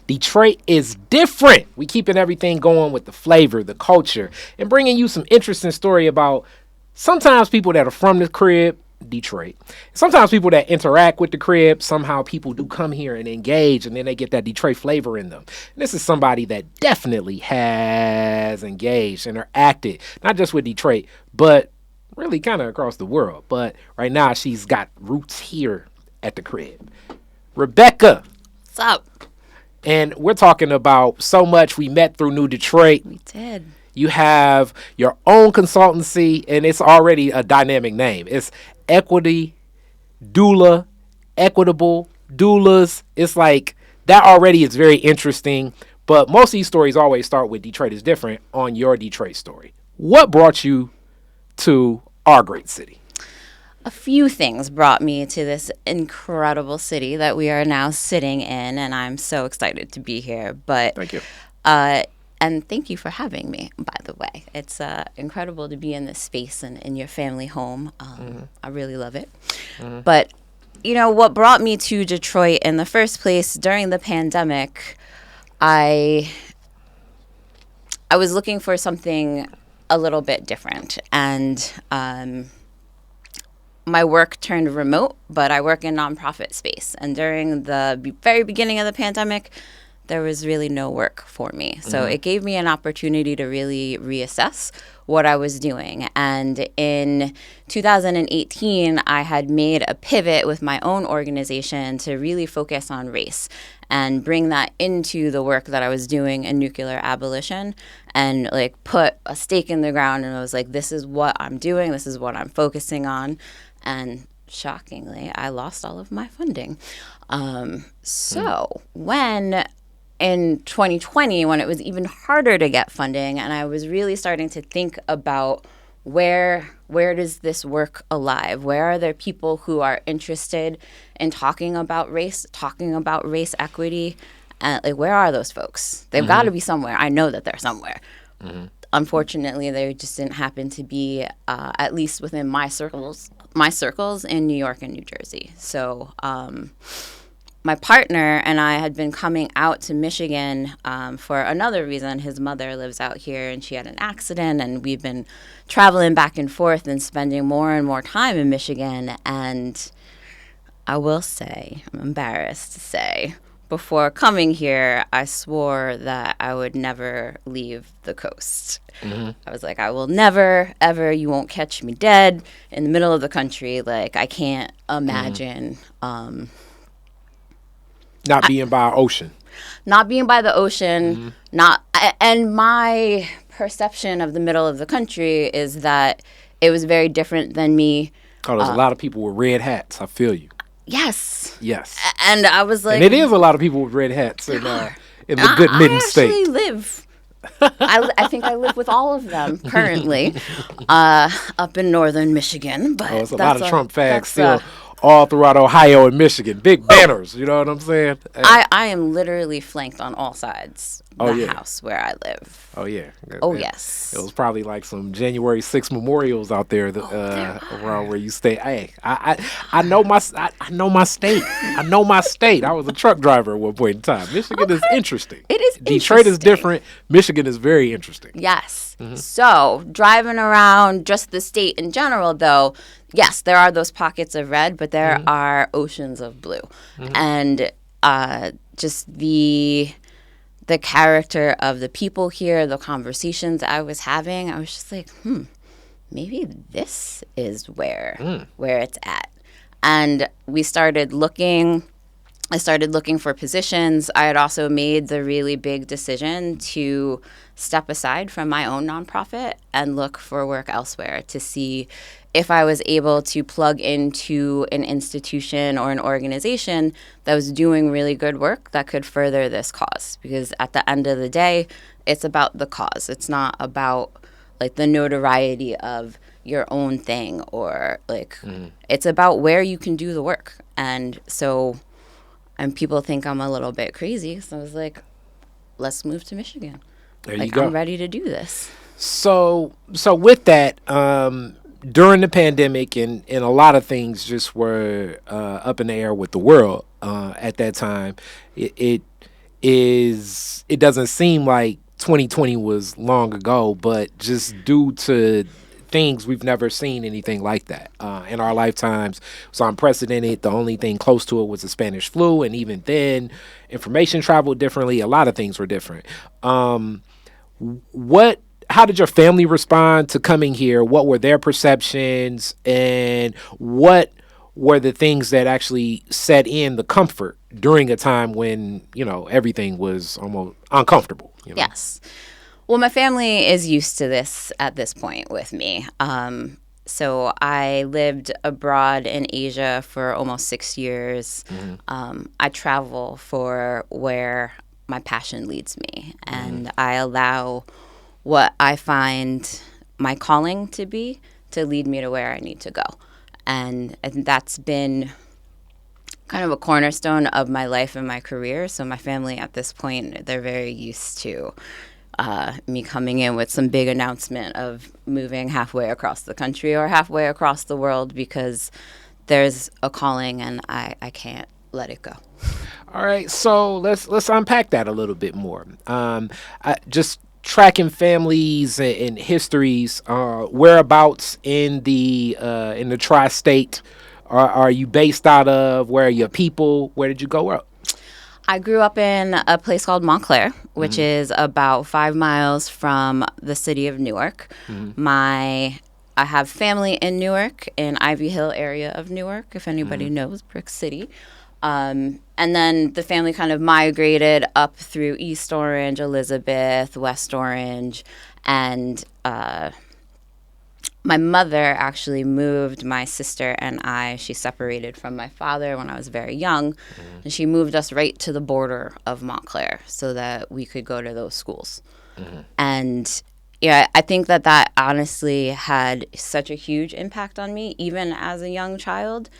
Detroit is different. We keeping everything going with the flavor, the culture, and bringing you some interesting story about sometimes people that are from the crib, Detroit. Sometimes people that interact with the crib, somehow people do come here and engage, and then they get that Detroit flavor in them. And this is somebody that definitely has engaged, interacted, not just with Detroit, but really kind of across the world. But right now, she's got roots here at the crib. Rebecca. What's up? And we're talking about so much we met through New Detroit. We did. You have your own consultancy, and it's already a dynamic name. It's Equity Doula, Equitable Doulas. It's like that already is very interesting. But most of these stories always start with Detroit is different on your Detroit story. What brought you to our great city? A few things brought me to this incredible city that we are now sitting in, and I'm so excited to be here. But thank you. And thank you for having me, by the way. It's incredible to be in this space and in your family home. I really love it. But, you know, what brought me to Detroit in the first place during the pandemic, I was looking for something a little bit different. And my work turned remote, but I work in nonprofit space. And during the very beginning of the pandemic, there was really no work for me. So it gave me an opportunity to really reassess what I was doing. And in 2018, I had made a pivot with my own organization to really focus on race and bring that into the work that I was doing in nuclear abolition and like put a stake in the ground. And I was like, this is what I'm doing. This is what I'm focusing on. And shockingly, I lost all of my funding. So when in 2020, when it was even harder to get funding, and I was really starting to think about where does this work alive? Where are there people who are interested in talking about race equity? Like, where are those folks? They've got to be somewhere. I know that they're somewhere. Unfortunately, they just didn't happen to be, at least within my circles in New York and New Jersey. So my partner and I had been coming out to Michigan for another reason. His mother lives out here, and she had an accident, and we've been traveling back and forth and spending more and more time in Michigan. And I will say, I'm embarrassed to say, before coming here, I swore that I would never leave the coast. I was like, I will never, ever, you won't catch me dead in the middle of the country. Like, I can't imagine... Not being by an ocean. Not being by the ocean. And my perception of the middle of the country is that it was very different than me. Oh, there's a lot of people with red hats. I feel you. Yes. Yes. And I was like... And it is a lot of people with red hats in the good midden state. I actually live... I think I live with all of them currently up in northern Michigan. But it's a lot of Trump fags still all throughout Ohio and Michigan. Big banners, you know what I'm saying? I am literally flanked on all sides the house where I live. Oh, yeah. Yes. It was probably like some January 6th memorials out there around where you stay. Hey, I know my state. I know my state. I was a truck driver at one point in time. Michigan is interesting. It is Detroit is different. Michigan is very interesting. Yes. So driving around just the state in general, though, yes, there are those pockets of red, but there are oceans of blue. And just the character of the people here, the conversations I was having, I was just like, maybe this is where it's at. And we started looking. I started looking for positions. I had also made the really big decision to step aside from my own nonprofit and look for work elsewhere to see if I was able to plug into an institution or an organization that was doing really good work that could further this cause. Because at the end of the day, it's about the cause. It's not about like the notoriety of your own thing or like it's about where you can do the work. And so, and people think I'm a little bit crazy. So I was like, let's move to Michigan. There like, you go. I'm ready to do this. So with that, during the pandemic and a lot of things just were up in the air with the world at that time, it is, it doesn't seem like 2020 was long ago, but just due to things, we've never seen anything like that in our lifetimes. It's unprecedented. The only thing close to it was the Spanish flu, and even then, information traveled differently. A lot of things were different. What? How did your family respond to coming here? What were their perceptions, and what were the things that actually set in the comfort during a time when, you know, everything was almost uncomfortable? You know? Yes. Well, my family is used to this at this point with me. So I lived abroad in Asia for almost 6 years. I travel for where my passion leads me, and I allow what I find my calling to be to lead me to where I need to go. And that's been kind of a cornerstone of my life and my career. So my family at this point, they're very used to me coming in with some big announcement of moving halfway across the country or halfway across the world, because there's a calling and I can't let it go. All right, so let's unpack that a little bit more. Just tracking families and histories. Whereabouts in the tri-state are you based out of? Where are your people? Where did you grow up? I grew up in a place called Montclair, which is about 5 miles from the city of Newark. I have family in Newark, in Ivy Hill area of Newark, if anybody knows Brick City. And then the family kind of migrated up through East Orange, Elizabeth, West Orange, and my mother actually moved my sister and I. She separated from my father when I was very young, and she moved us right to the border of Montclair so that we could go to those schools. And yeah, I think that honestly had such a huge impact on me, even as a young child.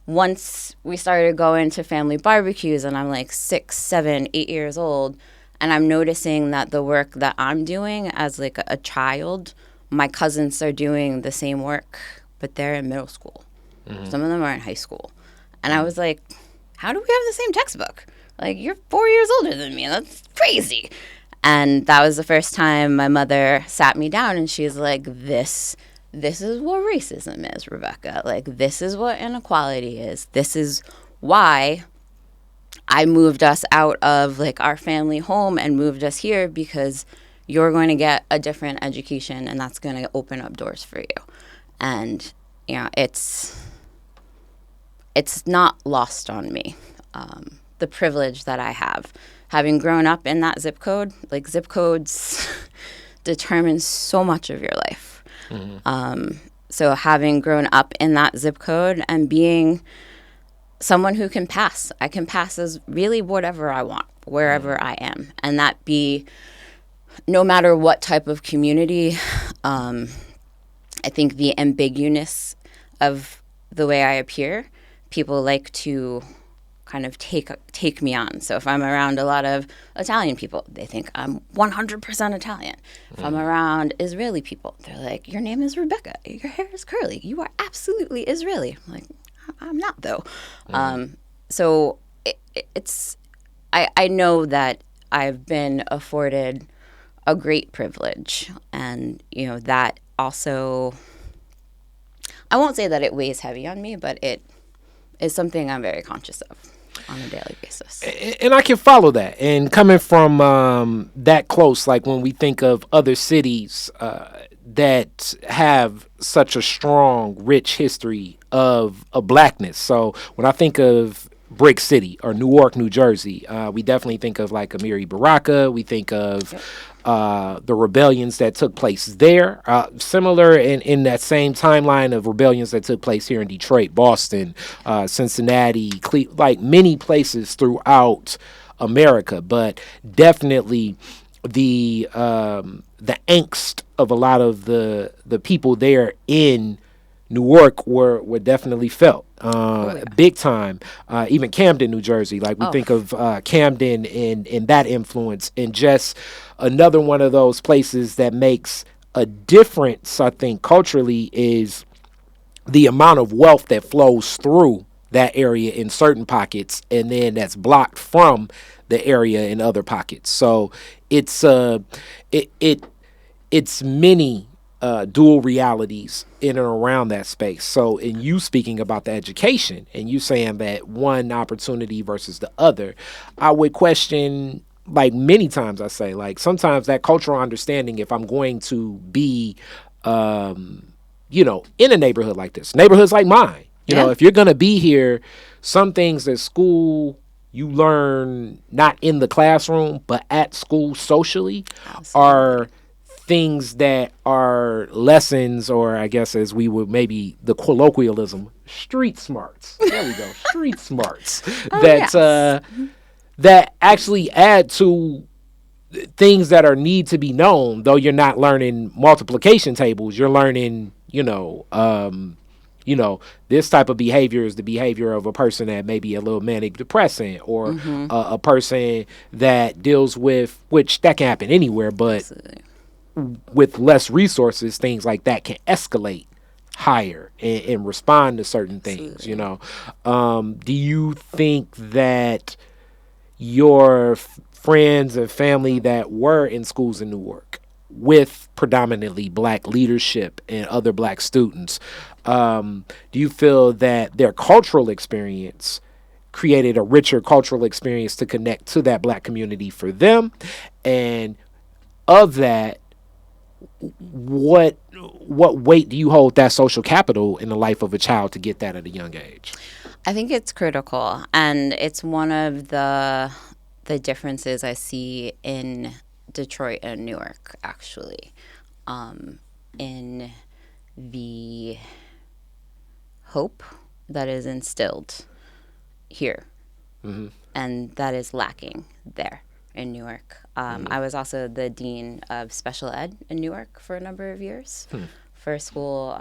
Once we started going to family barbecues and I'm like 6, 7, 8 years old, and I'm noticing that the work that I'm doing as like a child, my cousins are doing the same work, but they're in middle school. Some of them are in high school. And I was like, how do we have the same textbook? Like, you're 4 years older than me. That's crazy. And that was the first time my mother sat me down and she's like, this is what racism is, Rebecca. Like, this is what inequality is. This is why I moved us out of like our family home and moved us here, because you're going to get a different education and that's going to open up doors for you. And, you know, it's not lost on me, the privilege that I have. Having grown up in that zip code, like zip codes determine so much of your life. So having grown up in that zip code and being someone who can pass, I can pass as really whatever I want, wherever I am. And that be no matter what type of community. I think the ambiguousness of the way I appear, people like to kind of take me on. So if I'm around a lot of Italian people, they think I'm 100% Italian. If I'm around Israeli people, they're like, your name is Rebecca. Your hair is curly. You are absolutely Israeli. I'm like, I'm not, though. So I know that I've been afforded a great privilege. And, you know, that also, I won't say that it weighs heavy on me, but it is something I'm very conscious of on a daily basis. And I can follow that. And coming from that close, like when we think of other cities that have such a strong, rich history of blackness. So when I think of Brick City or Newark, New Jersey, we definitely think of like Amiri Baraka. We think of the rebellions that took place there, similar in that same timeline of rebellions that took place here in Detroit, Boston, Cincinnati, like many places throughout America. But definitely the angst of a lot of the people there in Newark were definitely felt big time. Even Camden, New Jersey, like we think of Camden and that influence, and just another one of those places that makes a difference, I think, culturally, is the amount of wealth that flows through that area in certain pockets, and then that's blocked from the area in other pockets. So it's it's many dual realities in and around that space. So in you speaking about the education and you saying that one opportunity versus the other, I would question, like many times I say, like sometimes that cultural understanding, if I'm going to be in a neighborhood like this, neighborhoods like mine, if you're going to be here, some things at school you learn not in the classroom but at school socially are things that are lessons, or I guess as we would maybe the colloquialism, street smarts. There we go, street smarts that actually add to things that are need to be known. Though you're not learning multiplication tables, you're learning, this type of behavior is the behavior of a person that may be a little manic depressant, or a person that deals with, which that can happen anywhere, but absolutely, with less resources, things like that can escalate higher and respond to certain things. Do you think that your friends and family that were in schools in Newark with predominantly black leadership and other black students, do you feel that their cultural experience created a richer cultural experience to connect to that black community for them? And of that, what weight do you hold that social capital in the life of a child to get that at a young age? I think it's critical, and it's one of the differences I see in Detroit and Newark, actually, in the hope that is instilled here, and that is lacking there in Newark. I was also the dean of special ed in Newark for a number of years. First school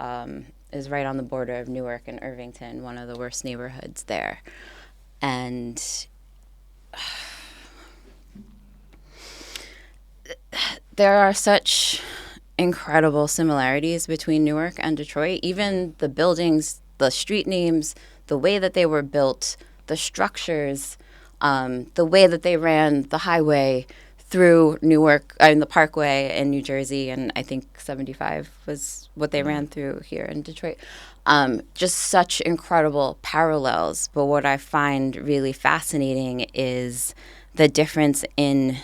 is right on the border of Newark and Irvington, one of the worst neighborhoods there. And there are such incredible similarities between Newark and Detroit. Even the buildings, the street names, the way that they were built, the structures, the way that they ran the highway through Newark, the Parkway in New Jersey, and I think 75 was what they ran through here in Detroit. Just such incredible parallels. But what I find really fascinating is the difference in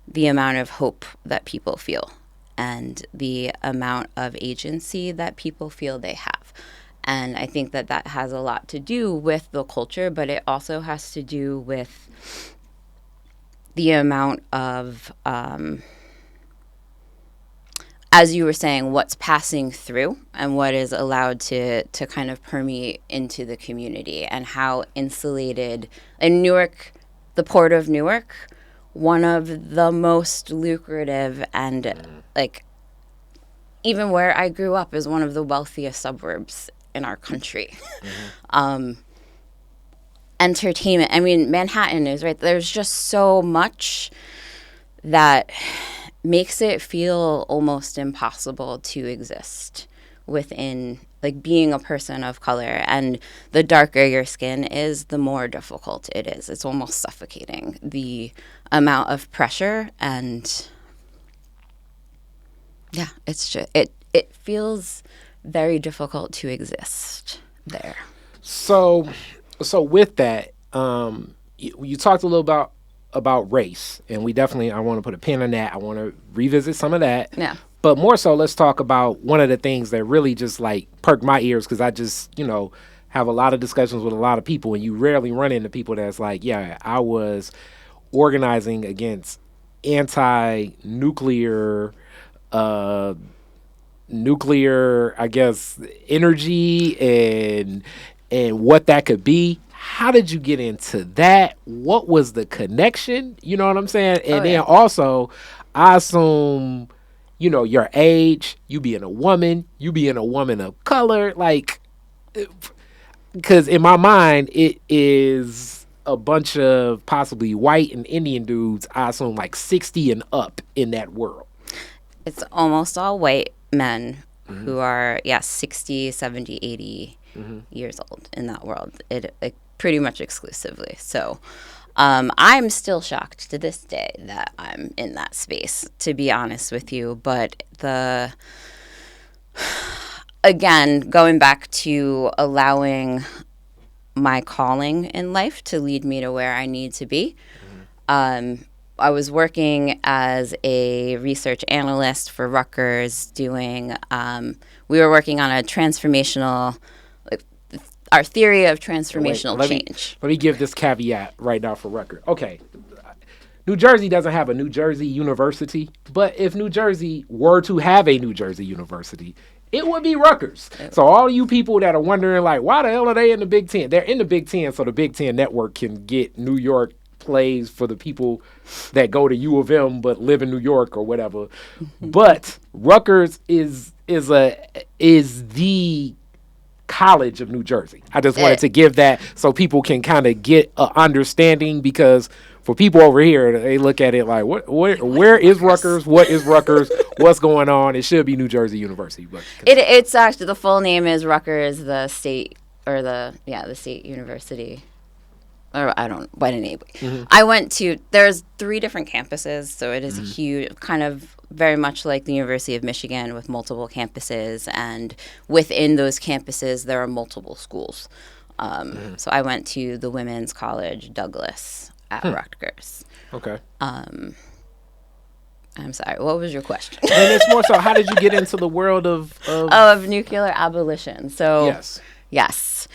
the amount of hope that people feel and the amount of agency that people feel they have. And I think that that has a lot to do with the culture, but it also has to do with the amount of, as you were saying, what's passing through and what is allowed to kind of permeate into the community, and how insulated. In Newark, the Port of Newark, one of the most lucrative and, even where I grew up, is one of the wealthiest suburbs in our country. Entertainment. I mean, Manhattan is right. There's just so much that makes it feel almost impossible to exist within, being a person of color. And the darker your skin is, the more difficult it is. It's almost suffocating, the amount of pressure. And yeah, it's just, it feels very difficult to exist there. So with that, you talked a little about race, and I want to put a pin on that. I want to revisit some of that. Yeah. But more so, let's talk about one of the things that really just perked my ears, because I just, have a lot of discussions with a lot of people, and you rarely run into people that's I was organizing against anti-nuclear, I guess, energy and what that could be. How did you get into that? What was the connection? You know what I'm saying? And then also, I assume, your age, you being a woman of color, because in my mind, it is a bunch of possibly white and Indian dudes, I assume 60 and up in that world. It's almost all white men who are, 60, 70, 80 years old in that world. It pretty much exclusively. So I'm still shocked to this day that I'm in that space, to be honest with you. But again, going back to allowing my calling in life to lead me to where I need to be. I was working as a research analyst for Rutgers we were working on a transformational, our theory of transformational change. Let me give this caveat right now for record. Okay. New Jersey doesn't have a New Jersey University, but if New Jersey were to have a New Jersey University, it would be Rutgers. So all you people that are wondering, like, why the hell are they in the Big Ten? They're in the Big Ten so the Big Ten network can get New York plays for the people that go to U of M but live in New York or whatever. But Rutgers is the college of New Jersey. I just wanted to give that so people can kind of get an understanding, because for people over here, they look at it like, where is Rutgers? What is Rutgers? What's going on? It should be New Jersey University. But it's actually, the full name is Rutgers, the state university. Or I don't, but anyway, I went to, there's 3 different campuses, so it is a huge, kind of very much like the University of Michigan with multiple campuses, and within those campuses, there are multiple schools. So I went to the Women's College Douglas at Rutgers. Okay. I'm sorry, what was your question? And it's more so, how did you get into the world of nuclear abolition? So yes.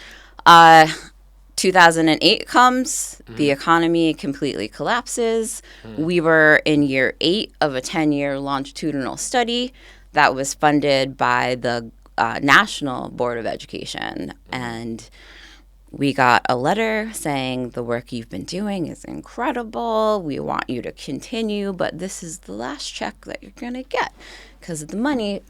2008 comes, the economy completely collapses. We were in year 8 of a 10-year longitudinal study that was funded by the National Board of Education. And we got a letter saying the work you've been doing is incredible. We want you to continue, but this is the last check that you're going to get because the money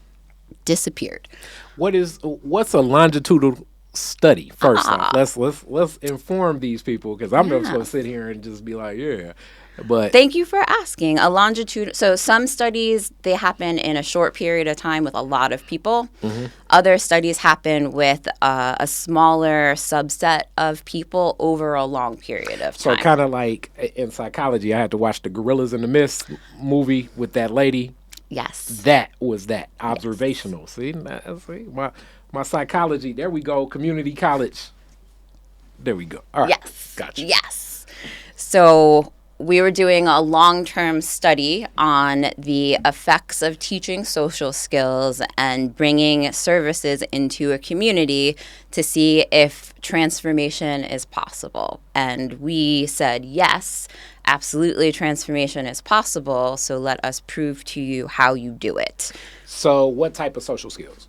disappeared. What's a longitudinal study first off? Let's inform these people, because I'm not supposed to sit here and just be like, but thank you for asking. A longitude, so some studies, they happen in a short period of time with a lot of people. Other studies happen with a smaller subset of people over a long period of time. So kind of like in psychology, I had to watch the Gorillas in the Mist movie with that lady. Yes, that was that observational. See, my psychology. There we go. Community college. There we go. All right. Yes. Gotcha. Yes. So we were doing a long-term study on the effects of teaching social skills and bringing services into a community to see if transformation is possible. And we said, yes, absolutely, transformation is possible. So let us prove to you how you do it. So what type of social skills?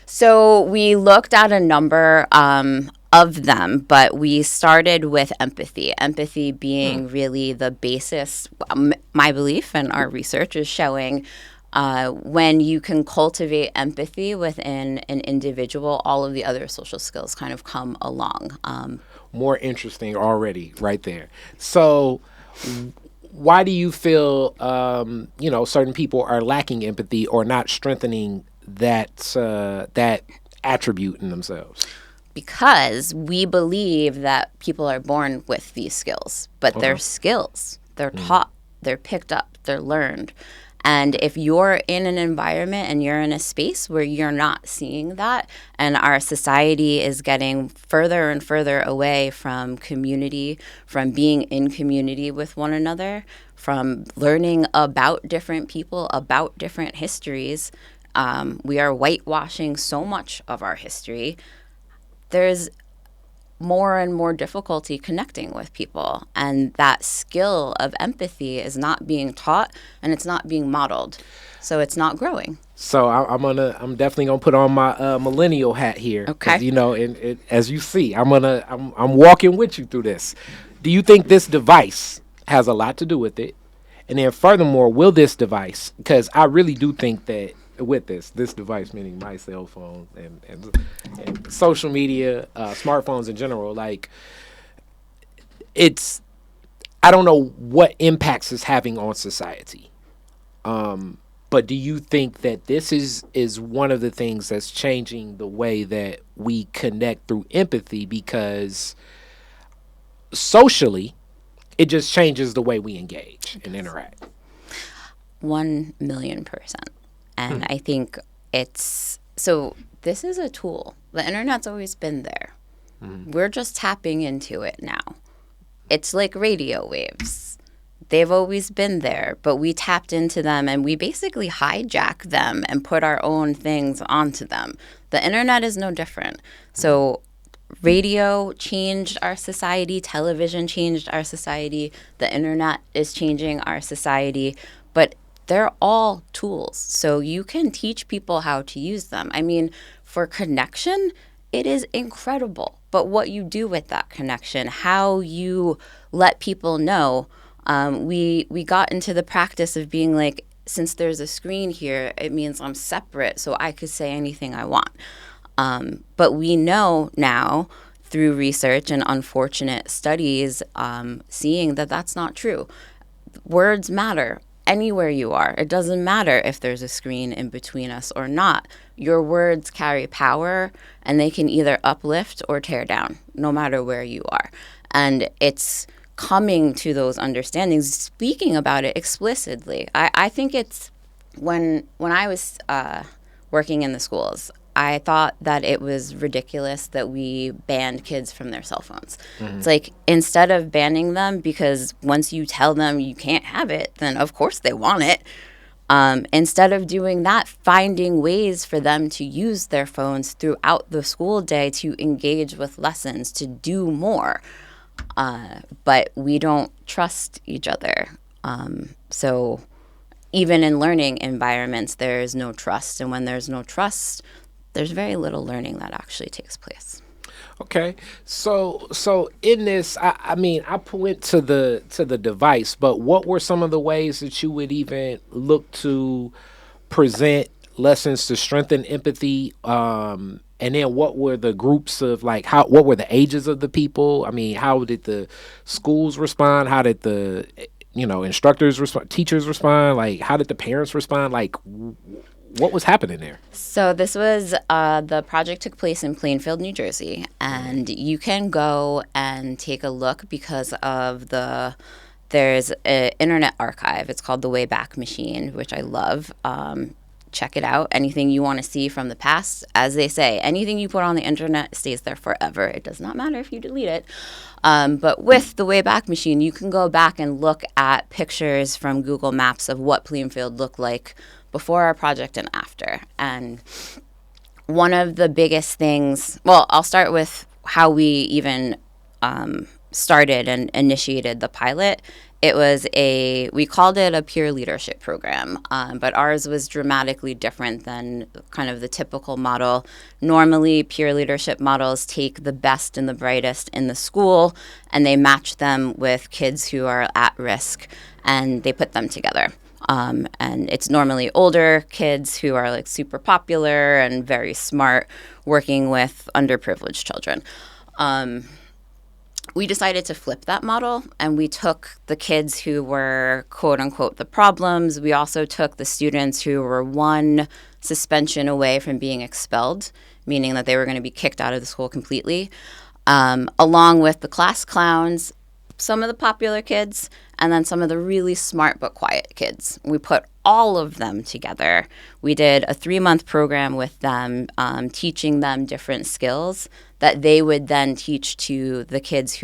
So we looked at a number of them, but we started with empathy. Empathy being really the basis. My belief and our research is showing when you can cultivate empathy within an individual, all of the other social skills kind of come along. More interesting already right there. So why do you feel, certain people are lacking empathy or not strengthening that attribute in themselves? Because we believe that people are born with these skills, but they're skills. They're taught, they're picked up, they're learned. And if you're in an environment and you're in a space where you're not seeing that, and our society is getting further and further away from community, from being in community with one another, from learning about different people, about different histories, we are whitewashing so much of our history. There's more and more difficulty connecting with people, and that skill of empathy is not being taught and it's not being modeled, so it's not growing. So I'm definitely gonna put on my millennial hat here. Okay. And as you see, I'm walking with you through this. Do you think this device has a lot to do with it? And then furthermore, will this device, because I really do think that with this device, meaning my cell phone and social media, smartphones in general, like I don't know what impacts it's having on society. But do you think that this is one of the things that's changing the way that we connect through empathy? Because socially, It just changes the way we engage and interact. 1,000,000%. And I think so this is a tool. The internet's always been there. We're just tapping into it now. It's like radio waves. They've always been there, but we tapped into them and we basically hijack them and put our own things onto them. The internet is no different. So radio changed our society, television changed our society, the internet is changing our society, but they're all tools. So you can teach people how to use them. I mean, for connection, it is incredible. But what you do with that connection, how you let people know, we got into the practice of being like, since there's a screen here, it means I'm separate, so I could say anything I want. But we know now through research and unfortunate studies, seeing that that's not true. Words matter anywhere you are. It doesn't matter if there's a screen in between us or not. Your words carry power, and they can either uplift or tear down, no matter where you are. And it's coming to those understandings, speaking about it explicitly. I think it's when I was working in the schools, I thought that it was ridiculous that we banned kids from their cell phones. It's like, instead of banning them, because once you tell them you can't have it, then of course they want it. Instead of doing that, finding ways for them to use their phones throughout the school day to engage with lessons, to do more. But we don't trust each other. So even in learning environments, there is no trust. And when there's no trust, there's very little learning that actually takes place. Okay, so in this, I mean, I went to the device, but what were some of the ways that you would even look to present lessons to strengthen empathy? And then what were the groups of, like, what were the ages of the people? I mean, how did the schools respond? How did the instructors respond, teachers respond? Like, how did the parents respond? Like, what was happening there? So this was, the project took place in Plainfield, New Jersey, and you can go and take a look because of there's an internet archive. It's called the Wayback Machine, which I love. Check it out. Anything you want to see from the past, as they say, anything you put on the internet stays there forever. It does not matter if you delete it. But with the Wayback Machine, you can go back and look at pictures from Google Maps of what Plainfield looked like before our project and after. And one of the biggest things, well, I'll start with how we even started and initiated the pilot. We called it a peer leadership program, but ours was dramatically different than kind of the typical model. Normally, peer leadership models take the best and the brightest in the school, and they match them with kids who are at risk, and they put them together. And it's normally older kids who are like super popular and very smart, working with underprivileged children. We decided to flip that model, and we took the kids who were, quote unquote, the problems. We also took the students who were one suspension away from being expelled, meaning that they were going to be kicked out of the school completely, along with the class clowns, some of the popular kids, and then some of the really smart but quiet kids. We put all of them together. We did a 3-month program with them, teaching them different skills that they would then teach to the kids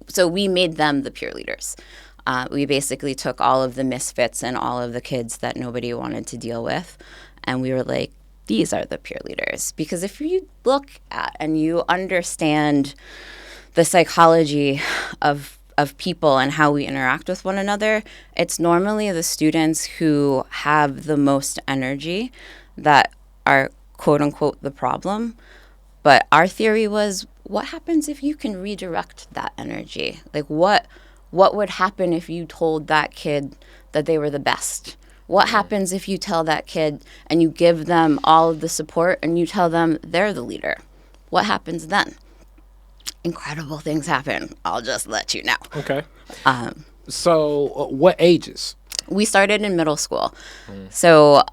so we made them the peer leaders. We basically took all of the misfits and all of the kids that nobody wanted to deal with, and we were like, these are the peer leaders. Because if you look at and you understand the psychology of people and how we interact with one another, it's normally the students who have the most energy that are, quote unquote, the problem. But our theory was, what happens if you can redirect that energy? Like, what would happen if you told that kid that they were the best? What happens if you tell that kid and you give them all of the support and you tell them they're the leader? What happens then? Incredible things happen. I'll just let you know. Okay. So what ages? We started in middle school. So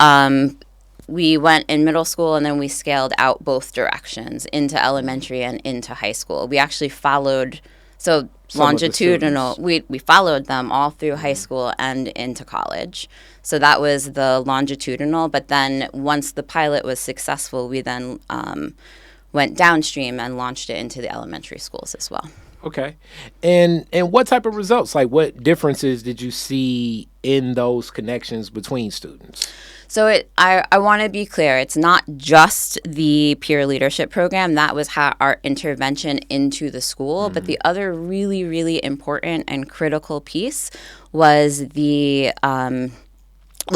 we went in middle school, and then we scaled out both directions into elementary and into high school. We actually followed So Some of the longitudinal, students. we followed them all through high school and into college. So that was the longitudinal. But then once the pilot was successful, we then went downstream and launched it into the elementary schools as well. Okay. And what type of results, like what differences did you see in those connections between students? So I want to be clear. It's not just the peer leadership program. That was our intervention into the school. But the other really, really important and critical piece was well,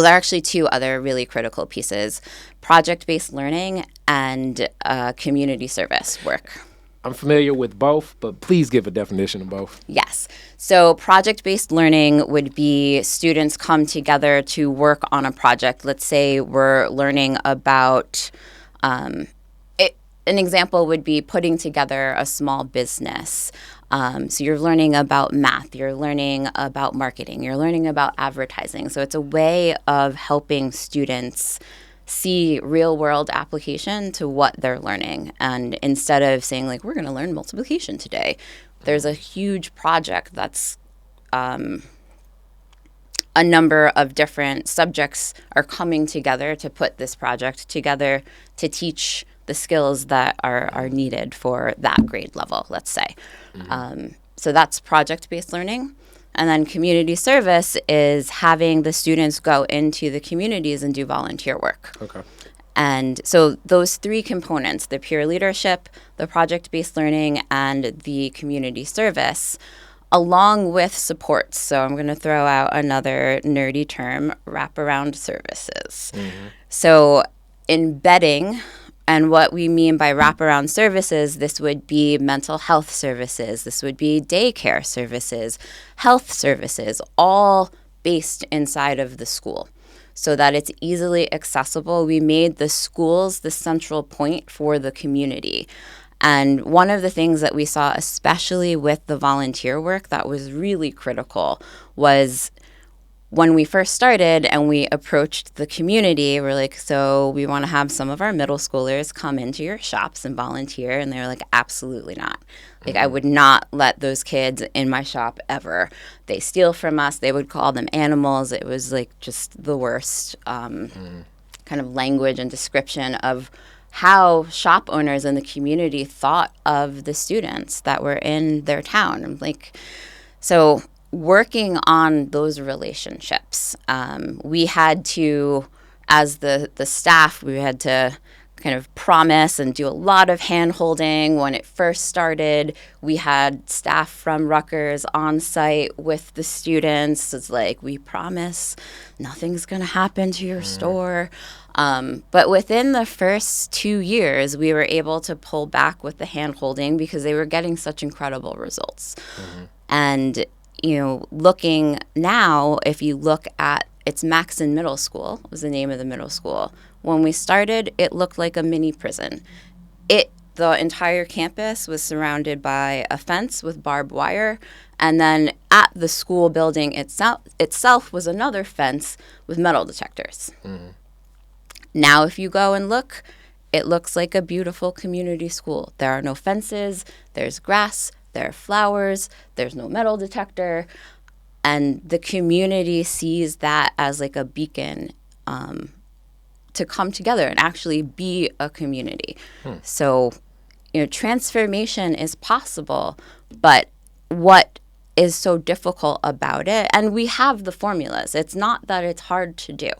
there are actually two other really critical pieces: project-based learning and community service work. I'm familiar with both, but please give a definition of both. Yes. So project-based learning would be students come together to work on a project. Let's say we're learning about, an example would be putting together a small business. So you're learning about math, you're learning about marketing, you're learning about advertising. So it's a way of helping students see real world application to what they're learning. And instead of saying like, we're going to learn multiplication today, there's a huge project that's a number of different subjects are coming together to put this project together to teach the skills that are needed for that grade level, let's say. So that's project-based learning. And then community service is having the students go into the communities and do volunteer work. Okay. And so those three components, the peer leadership, the project-based learning, and the community service, along with supports. So I'm going to throw out another nerdy term, wraparound services. So embedding, and what we mean by wraparound services, this would be mental health services, this would be daycare services, health services, all based inside of the school so that it's easily accessible. We made the schools the central point for the community. And one of the things that we saw, especially with the volunteer work that was really critical, was when we first started and we approached the community, we're like, so we want to have some of our middle schoolers come into your shops and volunteer. And they were like, absolutely not. Like, I would not let those kids in my shop ever. They steal from us. They would call them animals. It was like just the worst kind of language and description of how shop owners in the community thought of the students that were in their town. I'm like, so working on those relationships, we had to, as the staff, we had to kind of promise and do a lot of hand-holding. When it first started, we had staff from Rutgers on site with the students. It's like, we promise nothing's going to happen to your store. But within the first 2 years, we were able to pull back with the hand-holding because they were getting such incredible results. And you know, looking now, if you look at, it's Maxon Middle School was the name of the middle school. When we started, it looked like a mini prison. The entire campus was surrounded by a fence with barbed wire, and then at the school building itself was another fence with metal detectors. Now, if you go and look, it looks like a beautiful community school. There are no fences, there's grass, there are flowers, there's no metal detector, and the community sees that as like a beacon to come together and actually be a community. So, you know, transformation is possible, but what is so difficult about it, and we have the formulas. It's not that it's hard to do.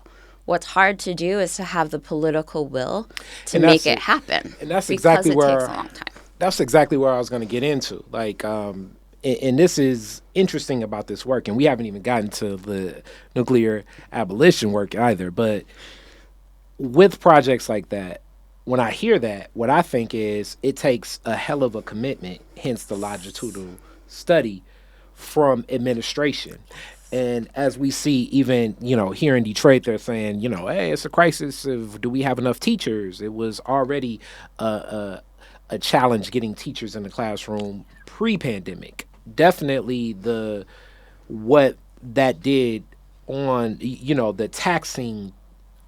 What's hard to do is to have the political will to make it happen. And that's exactly where it takes a long time. That's exactly where I was going to get into. Like, and this is interesting about this work, and we haven't even gotten to the nuclear abolition work either. But with projects like that, when I hear that, what I think is it takes a hell of a commitment, hence the longitudinal study from administration. And as we see, even, you know, here in Detroit, they're saying, you know, hey, it's a crisis of do we have enough teachers? It was already a challenge getting teachers in the classroom pre-pandemic. Definitely what that did on, you know, the taxing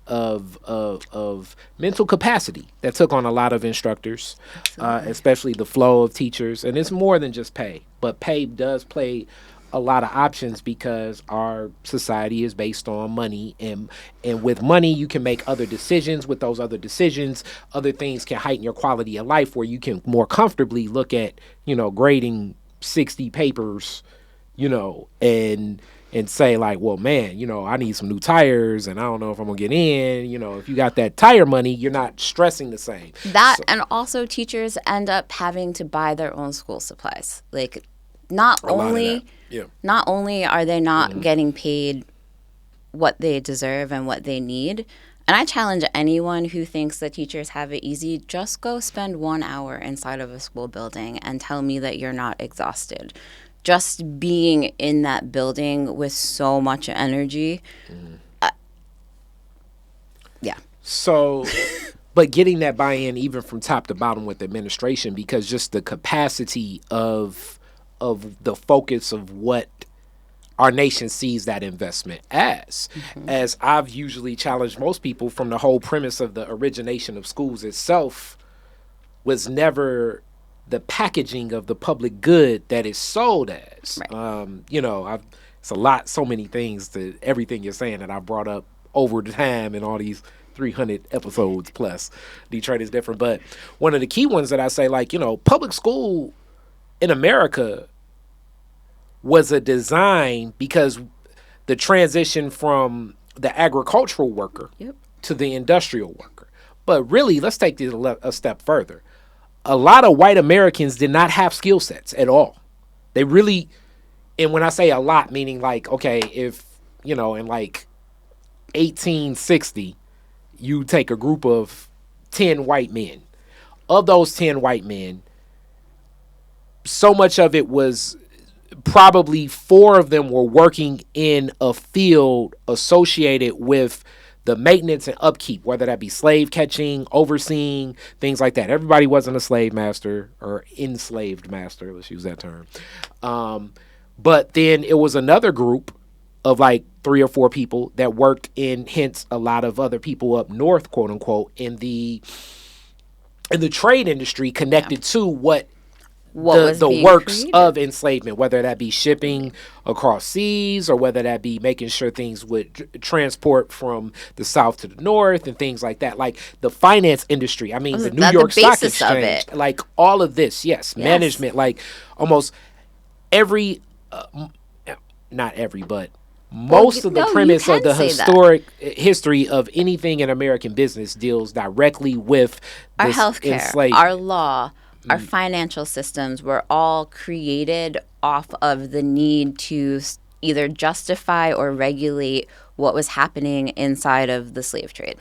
of mental capacity that took on a lot of instructors, especially the flow of teachers. And it's more than just pay, but pay does play a lot of options because our society is based on money, and with money you can make other decisions. With those other decisions, other things can heighten your quality of life, where you can more comfortably look at, grading 60 papers, and say like, well, man, I need some new tires and I don't know if I'm gonna get in. If you got that tire money, you're not stressing the same. And also teachers end up having to buy their own school supplies. Like, not only are they not getting paid what they deserve and what they need, and I challenge anyone who thinks that teachers have it easy, just go spend 1 hour inside of a school building and tell me that you're not exhausted. Just being in that building with so much energy. Yeah. So, but getting that buy-in even from top to bottom with administration, because just the capacity of the focus of what our nation sees that investment as. As I've usually challenged most people, from the whole premise of the origination of schools itself was never the packaging of the public good that it's sold as. Right. It's so many things to everything you're saying that I brought up over time in all these 300 episodes plus. Detroit is different. But one of the key ones that I say, like, public school in America was a design because the transition from the agricultural worker to the industrial worker. But really, let's take this a step further. A lot of white Americans did not have skill sets at all. They really, and when I say a lot, meaning like, okay, if, in like 1860, you take a group of 10 white men. Of those 10 white men, so much of it was probably 4 of them were working in a field associated with the maintenance and upkeep, whether that be slave catching, overseeing, things like that. Everybody wasn't a slave master or enslaved master, let's use that term. But then it was another group of like 3 or 4 people that worked in, hence a lot of other people up north, quote unquote, in the trade industry connected to what the works created of enslavement, whether that be shipping across seas or whether that be making sure things would transport from the south to the north and things like that. Like the finance industry, the New York Stock Exchange, like all of this, management, like almost every, not every, but most of the premise of the historic history of anything in American business deals directly with our healthcare, our law. Our financial systems were all created off of the need to either justify or regulate what was happening inside of the slave trade.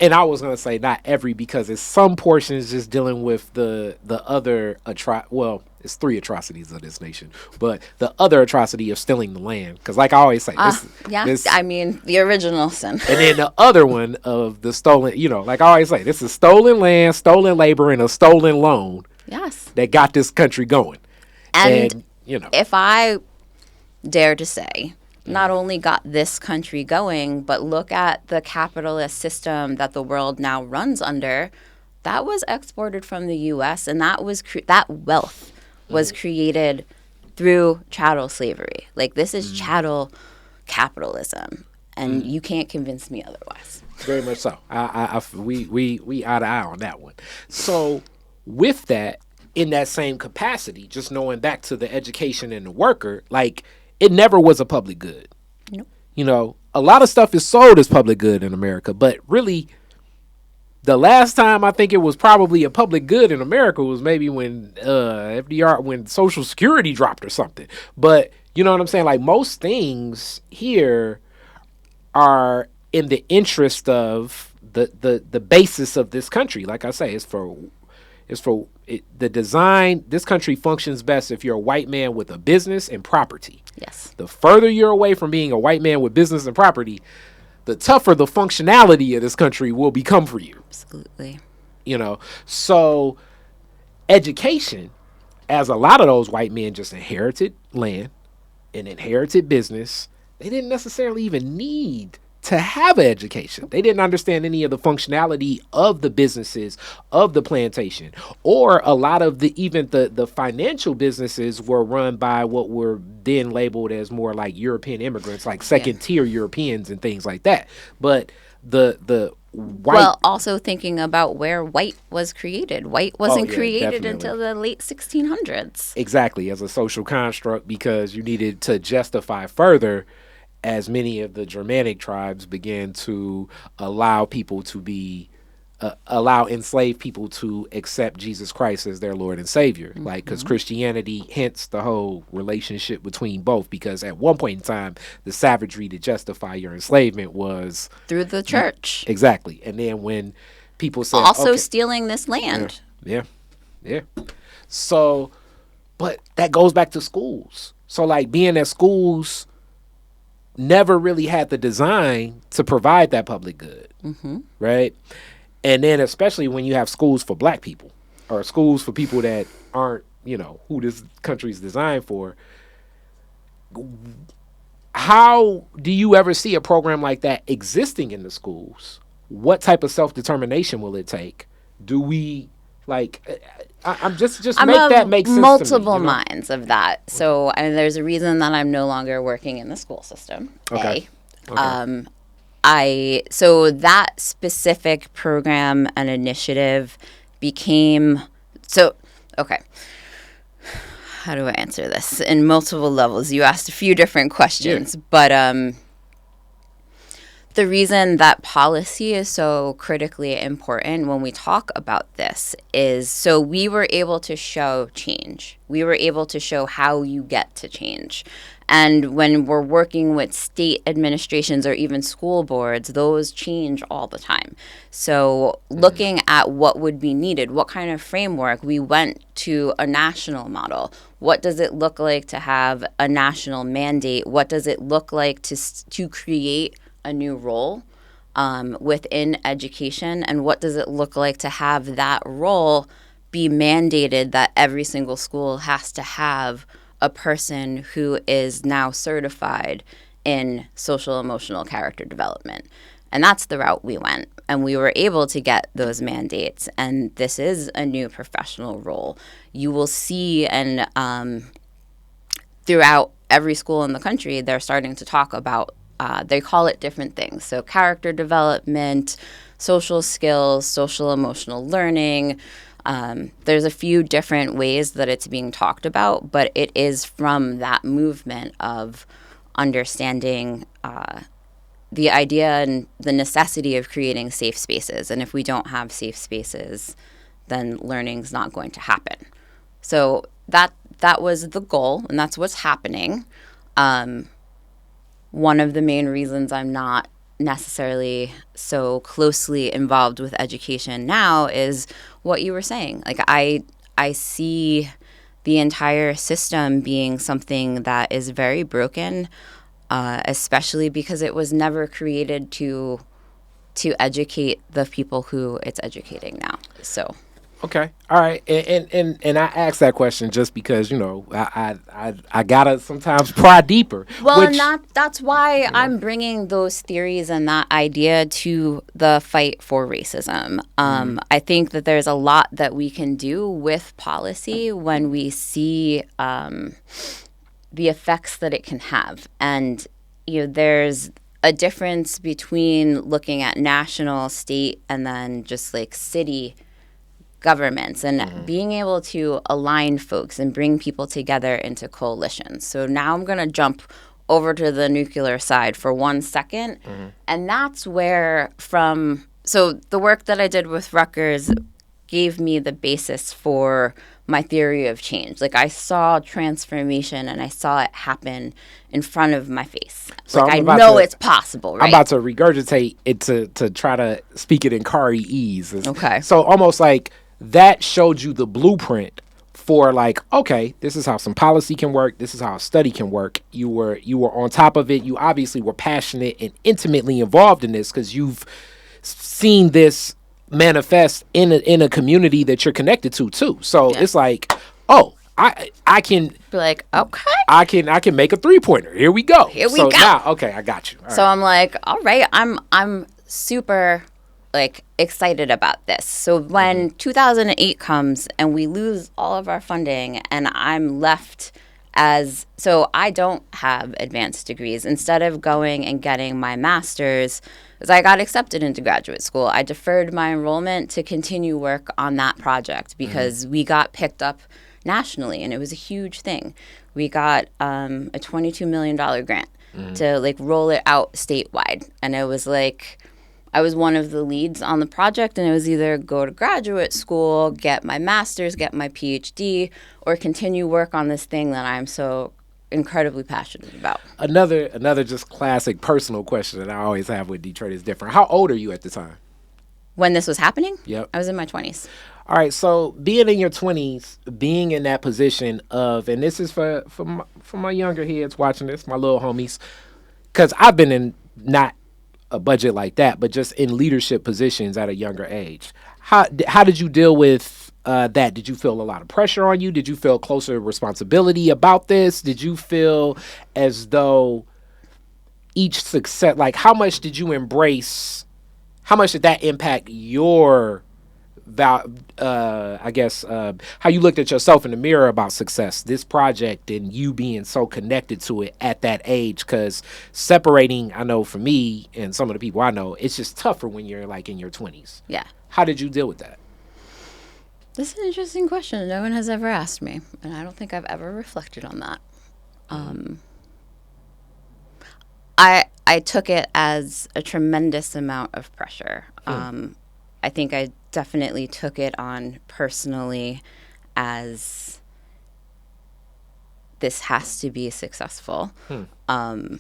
And I was going to say not every, because it's some portions just dealing with the other, it's 3 atrocities of this nation, but the other atrocity of stealing the land. Because like I always say, the original sin. And then the other one of the stolen, like I always say, this is stolen land, stolen labor, and a stolen loan. Yes. That got this country going. And if I dare to say, not only got this country going, but look at the capitalist system that the world now runs under, that was exported from the U.S. and that was that wealth was created through chattel slavery. Like, this is chattel capitalism, and you can't convince me otherwise. Very much so. We eye to eye on that one. So with that, in that same capacity, just knowing back to the education and the worker, like, it never was a public good. Nope. A lot of stuff is sold as public good in America, but really, the last time I think it was probably a public good in America was maybe when when Social Security dropped or something. But you know what I'm saying? Like, most things here are in the interest of the basis of this country. Like I say, the design. This country functions best if you're a white man with a business and property. Yes. The further you're away from being a white man with business and property, the tougher the functionality of this country will become for you. Absolutely. So education, as a lot of those white men just inherited land and inherited business, they didn't necessarily even need to have an education. They didn't understand any of the functionality of the businesses of the plantation, or a lot of the financial businesses were run by what were then labeled as more like European immigrants, like second tier Europeans and things like that. But the white, well, also thinking about where white was created. White wasn't created definitely. until the late 1600s. Exactly, as a social construct, because you needed to justify further, as many of the Germanic tribes began to allow people to be allow enslaved people to accept Jesus Christ as their Lord and Savior. Like, because Christianity, hence the whole relationship between both, because at one point in time, the savagery to justify your enslavement was through the church. Exactly. And then when people said, also stealing this land. Yeah. So, but that goes back to schools. So, like, being at schools never really had the design to provide that public good, right? And then especially when you have schools for black people, or schools for people that aren't, who this country's designed for. How do you ever see a program like that existing in the schools? What type of self-determination will it take? Do we, like, I'm just make that make sense multiple to me, minds of that. So, I mean, there's a reason that I'm no longer working in the school system. Okay. So that specific program and initiative became okay. How do I answer this in multiple levels? You asked a few different questions, but the reason that policy is so critically important when we talk about this is so we were able to show change. We were able to show how you get to change. And when we're working with state administrations or even school boards, those change all the time. So looking at what would be needed, what kind of framework, we went to a national model. What does it look like to have a national mandate? What does it look like to create a new role within education? And what does it look like to have that role be mandated that every single school has to have a person who is now certified in social emotional character development? And that's the route we went. And we were able to get those mandates. And this is a new professional role. You will see, and throughout every school in the country, they're starting to talk about, they call it different things. So character development, social skills, social emotional learning. There's a few different ways that it's being talked about, but it is from that movement of understanding the idea and the necessity of creating safe spaces. And if we don't have safe spaces, then learning's not going to happen. So that was the goal, and that's what's happening. One of the main reasons I'm not necessarily so closely involved with education now is what you were saying. Like, I see the entire system being something that is very broken, especially because it was never created to educate the people who it's educating now. So Okay. All right. And I asked that question just because, I gotta sometimes pry deeper. Well, and that's why I'm bringing those theories and that idea to the fight for racism. I think that there's a lot that we can do with policy when we see the effects that it can have. And, there's a difference between looking at national, state, and then just like city governments and being able to align folks and bring people together into coalitions. So now I'm going to jump over to the nuclear side for 1 second. And that's where so the work that I did with Rutgers gave me the basis for my theory of change. Like, I saw transformation and I saw it happen in front of my face. So like, I know it's possible, right? I'm about to regurgitate it to try to speak it in Kari ease. Okay. So almost like that showed you the blueprint for like, okay, this is how some policy can work. This is how a study can work. You were on top of it. You obviously were passionate and intimately involved in this because you've seen this manifest in a community that you're connected to too. So it's like, oh, I can You're like, okay. I can make a 3-pointer. Here we go. Here we so go. Now, okay, I got you. So I'm like, all right, I'm super like excited about this. So when 2008 comes and we lose all of our funding and I'm left so I don't have advanced degrees. Instead of going and getting my master's, as I got accepted into graduate school, I deferred my enrollment to continue work on that project because we got picked up nationally and it was a huge thing. We got a $22 million grant to like roll it out statewide. And it was like, I was one of the leads on the project, and it was either go to graduate school, get my master's, get my PhD, or continue work on this thing that I'm so incredibly passionate about. Another just classic personal question that I always have with Detroit is different. How old are you at the time? When this was happening? Yep. I was in my 20s. All right, so being in your 20s, being in that position of, and this is for my younger heads watching this, my little homies, because I've been in not a budget like that, but just in leadership positions at a younger age. How did you deal with that? Did you feel a lot of pressure on you? Did you feel closer responsibility about this? Did you feel as though each success, like how much did you embrace, how much did that impact your how you looked at yourself in the mirror about success, this project, and you being so connected to it at that age? Because separating, I know for me and some of the people I know, it's just tougher when you're like in your 20s. Yeah. How did you deal with that? This is an interesting question. No one has ever asked me, and I don't think I've ever reflected on that. I took it as a tremendous amount of pressure. I think I definitely took it on personally as this has to be successful. I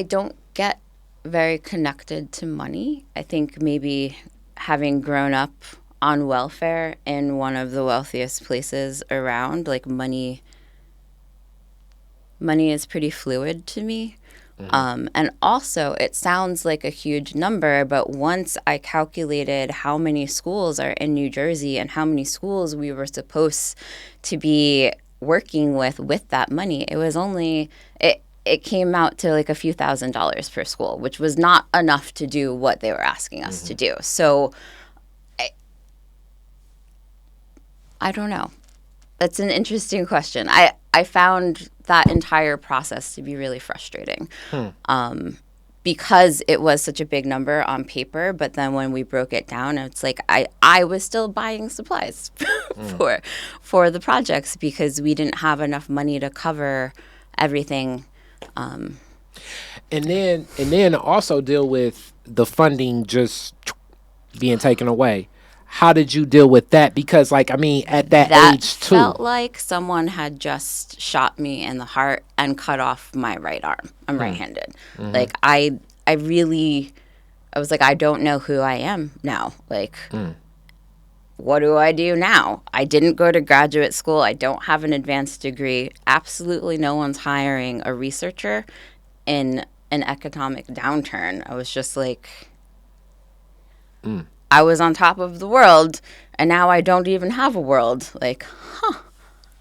don't get very connected to money. I think maybe having grown up on welfare in one of the wealthiest places around, like money is pretty fluid to me. And also, it sounds like a huge number, but once I calculated how many schools are in New Jersey and how many schools we were supposed to be working with that money, it was only, it came out to like a few $1,000s per school, which was not enough to do what they were asking us to do. So I don't know. That's an interesting question. I found that entire process to be really frustrating because it was such a big number on paper. But then when we broke it down, it's like I was still buying supplies for the projects because we didn't have enough money to cover everything. And then also deal with the funding just being taken away. How did you deal with that? Because, like, I mean, at that age, too. That felt like someone had just shot me in the heart and cut off my right arm. I'm right-handed. Like, I was like, I don't know who I am now. Like, what do I do now? I didn't go to graduate school. I don't have an advanced degree. Absolutely no one's hiring a researcher in an economic downturn. I was just like... I was on top of the world, and now I don't even have a world. Like,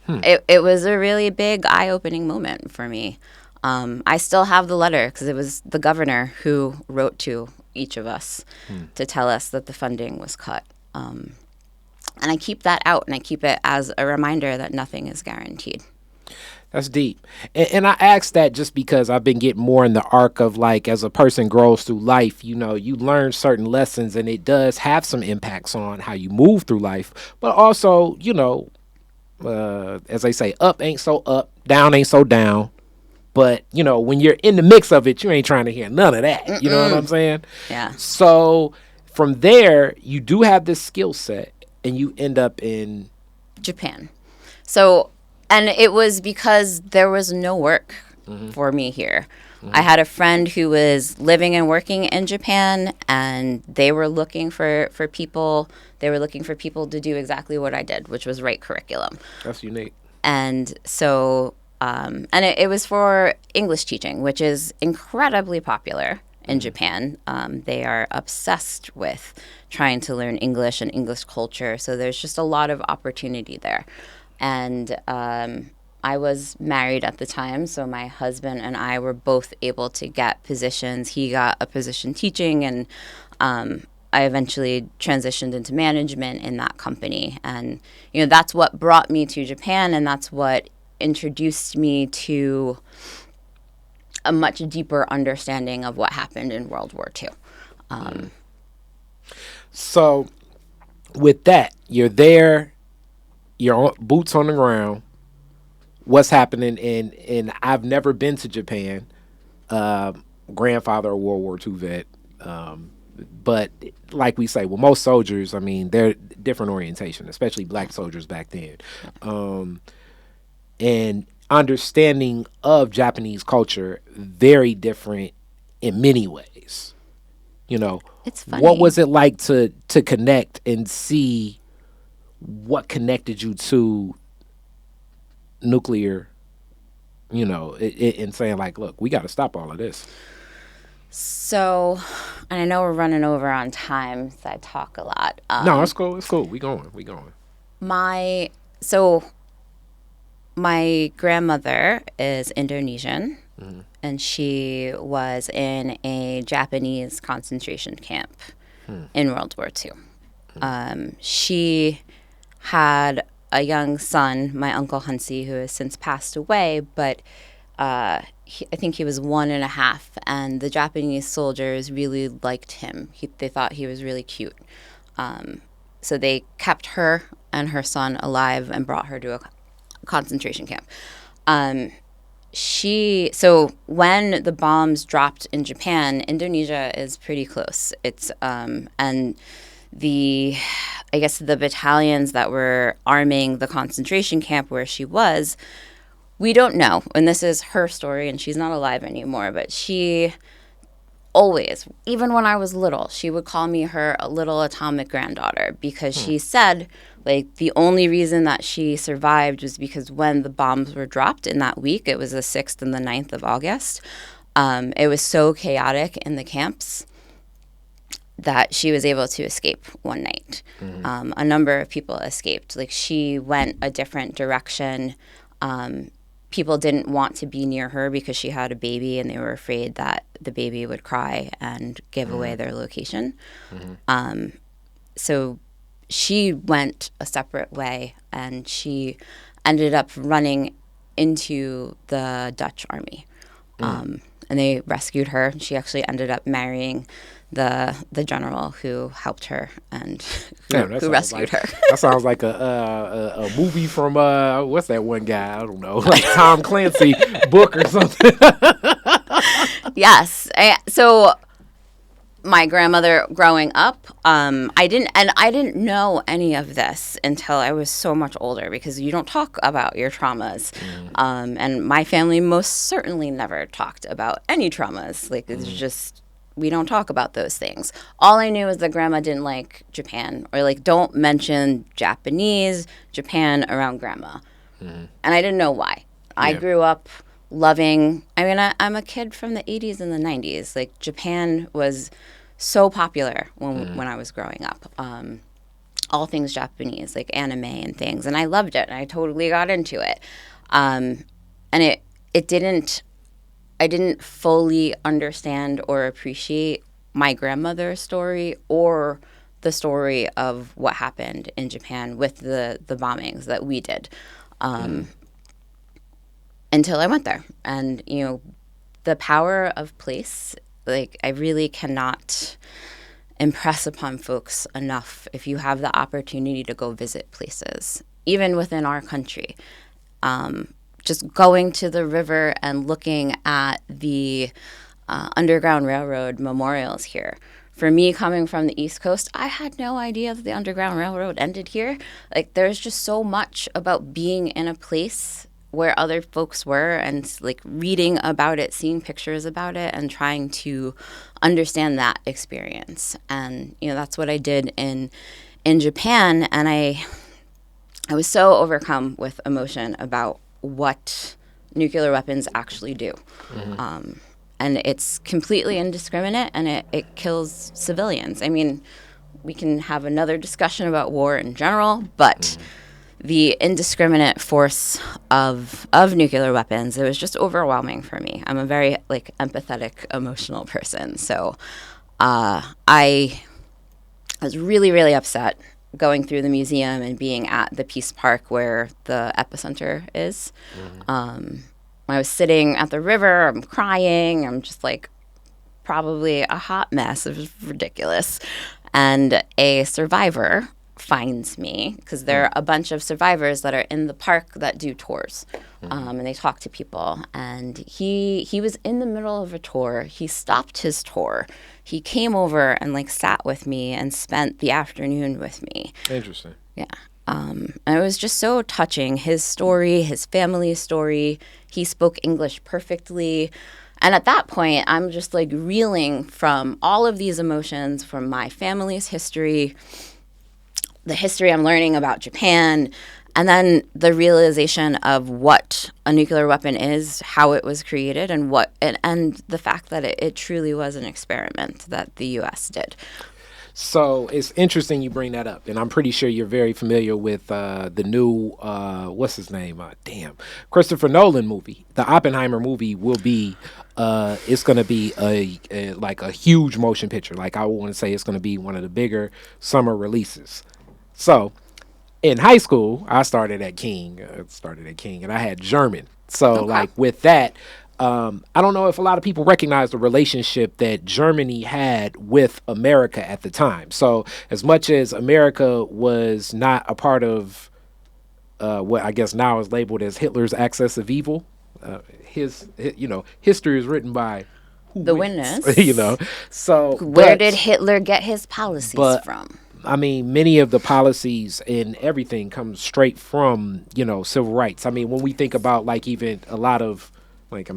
It was a really big, eye-opening moment for me. I still have the letter because it was the governor who wrote to each of us to tell us that the funding was cut. And I keep that out, and I keep it as a reminder that nothing is guaranteed. That's deep. And I ask that just because I've been getting more in the arc of, like, as a person grows through life, you know, you learn certain lessons and it does have some impacts on how you move through life. But also, you know, as they say, up ain't so up, down ain't so down. But, you know, when you're in the mix of it, you ain't trying to hear none of that. You know what I'm saying? Yeah. So from there, you do have this skill set and you end up in Japan. So... And it was because there was no work for me here. I had a friend who was living and working in Japan, and they were looking for people. They were looking for people to do exactly what I did, which was write curriculum. That's unique. And so, it was for English teaching, which is incredibly popular in Japan. They are obsessed with trying to learn English and English culture. So there's just a lot of opportunity there. And I was married at the time, so my husband and I were both able to get positions. He got a position teaching, and I eventually transitioned into management in that company. And, that's what brought me to Japan, and that's what introduced me to a much deeper understanding of what happened in World War II. So with that, you're there, you're boots on the ground. What's happening in I've never been to Japan. Grandfather, a World War II vet. But like we say, well, most soldiers, I mean, they're different orientation, especially black soldiers back then. And understanding of Japanese culture, very different in many ways. It's funny. What was it like to connect and see what connected you to nuclear, and saying like, look, we got to stop all of this? So, and I know we're running over on time, so I talk a lot. No, it's cool. It's cool. We going. My grandmother is Indonesian, and she was in a Japanese concentration camp in World War II. She had a young son, my Uncle Hansi, who has since passed away, but I think he was 1.5, and the Japanese soldiers really liked him. They thought he was really cute. So they kept her and her son alive and brought her to a concentration camp. So when the bombs dropped in Japan, Indonesia is pretty close. It's and the battalions that were arming the concentration camp where she was, we don't know. And this is her story, and she's not alive anymore, but she always, even when I was little, she would call me her little atomic granddaughter, because she said, like, the only reason that she survived was because when the bombs were dropped in that week, it was the 6th and the 9th of August, it was so chaotic in the camps that she was able to escape one night. A number of people escaped. Like, she went a different direction. People didn't want to be near her because she had a baby, and they were afraid that the baby would cry and give away their location. So she went a separate way, and she ended up running into the Dutch army. And they rescued her. She actually ended up marrying the general who helped her and who rescued her. That sounds like a movie from what's that one guy? I don't know, like Tom Clancy book or something. Yes. So my grandmother growing up, I didn't know any of this until I was so much older, because you don't talk about your traumas. And my family most certainly never talked about any traumas. Like, it's just, we don't talk about those things. All I knew is that grandma didn't like Japan, or like, don't mention Japan around grandma. And I didn't know why. I grew up loving, I'm a kid from the 80s and the 90s. Like, Japan was so popular when I was growing up. All things Japanese, like anime and things. And I loved it, and I totally got into it. And I didn't fully understand or appreciate my grandmother's story or the story of what happened in Japan with the bombings that we did, until I went there. And, the power of place, like, I really cannot impress upon folks enough. If you have the opportunity to go visit places, even within our country, just going to the river and looking at the Underground Railroad memorials here. For me, coming from the East Coast, I had no idea that the Underground Railroad ended here. Like, there's just so much about being in a place where other folks were, and like reading about it, seeing pictures about it, and trying to understand that experience. And that's what I did in Japan, and I was so overcome with emotion about what nuclear weapons actually do. and it's completely indiscriminate, and it kills civilians. I mean, we can have another discussion about war in general, but the indiscriminate force of nuclear weapons, it was just overwhelming for me. I'm a very empathetic, emotional person, so I was really, really upset going through the museum and being at the Peace Park where the epicenter is. I was sitting at the river, I'm crying, I'm just probably a hot mess. It was ridiculous. And a survivor finds me, because there are a bunch of survivors that are in the park that do tours, and they talk to people. And he was in the middle of a tour. He stopped his tour. He came over and sat with me and spent the afternoon with me. Interesting. Yeah. And it was just so touching. His story, his family's story. He spoke English perfectly. And at that point, I'm just reeling from all of these emotions, from my family's history, the history I'm learning about Japan, and then the realization of what a nuclear weapon is, how it was created, and the fact that it truly was an experiment that the U.S. did. So it's interesting you bring that up, and I'm pretty sure you're very familiar with the new what's his name? Christopher Nolan movie. The Oppenheimer movie will be it's going to be a huge motion picture. I want to say it's going to be one of the bigger summer releases. So in high school, I started at King, and I had German. So Okay. With that. I don't know if a lot of people recognize the relationship that Germany had with America at the time. So as much as America was not a part of what I guess now is labeled as Hitler's axis of evil, history is written by the winners. So where did Hitler get his policies from? I mean, many of the policies and everything come straight from, civil rights. I mean, when we think about even a lot of going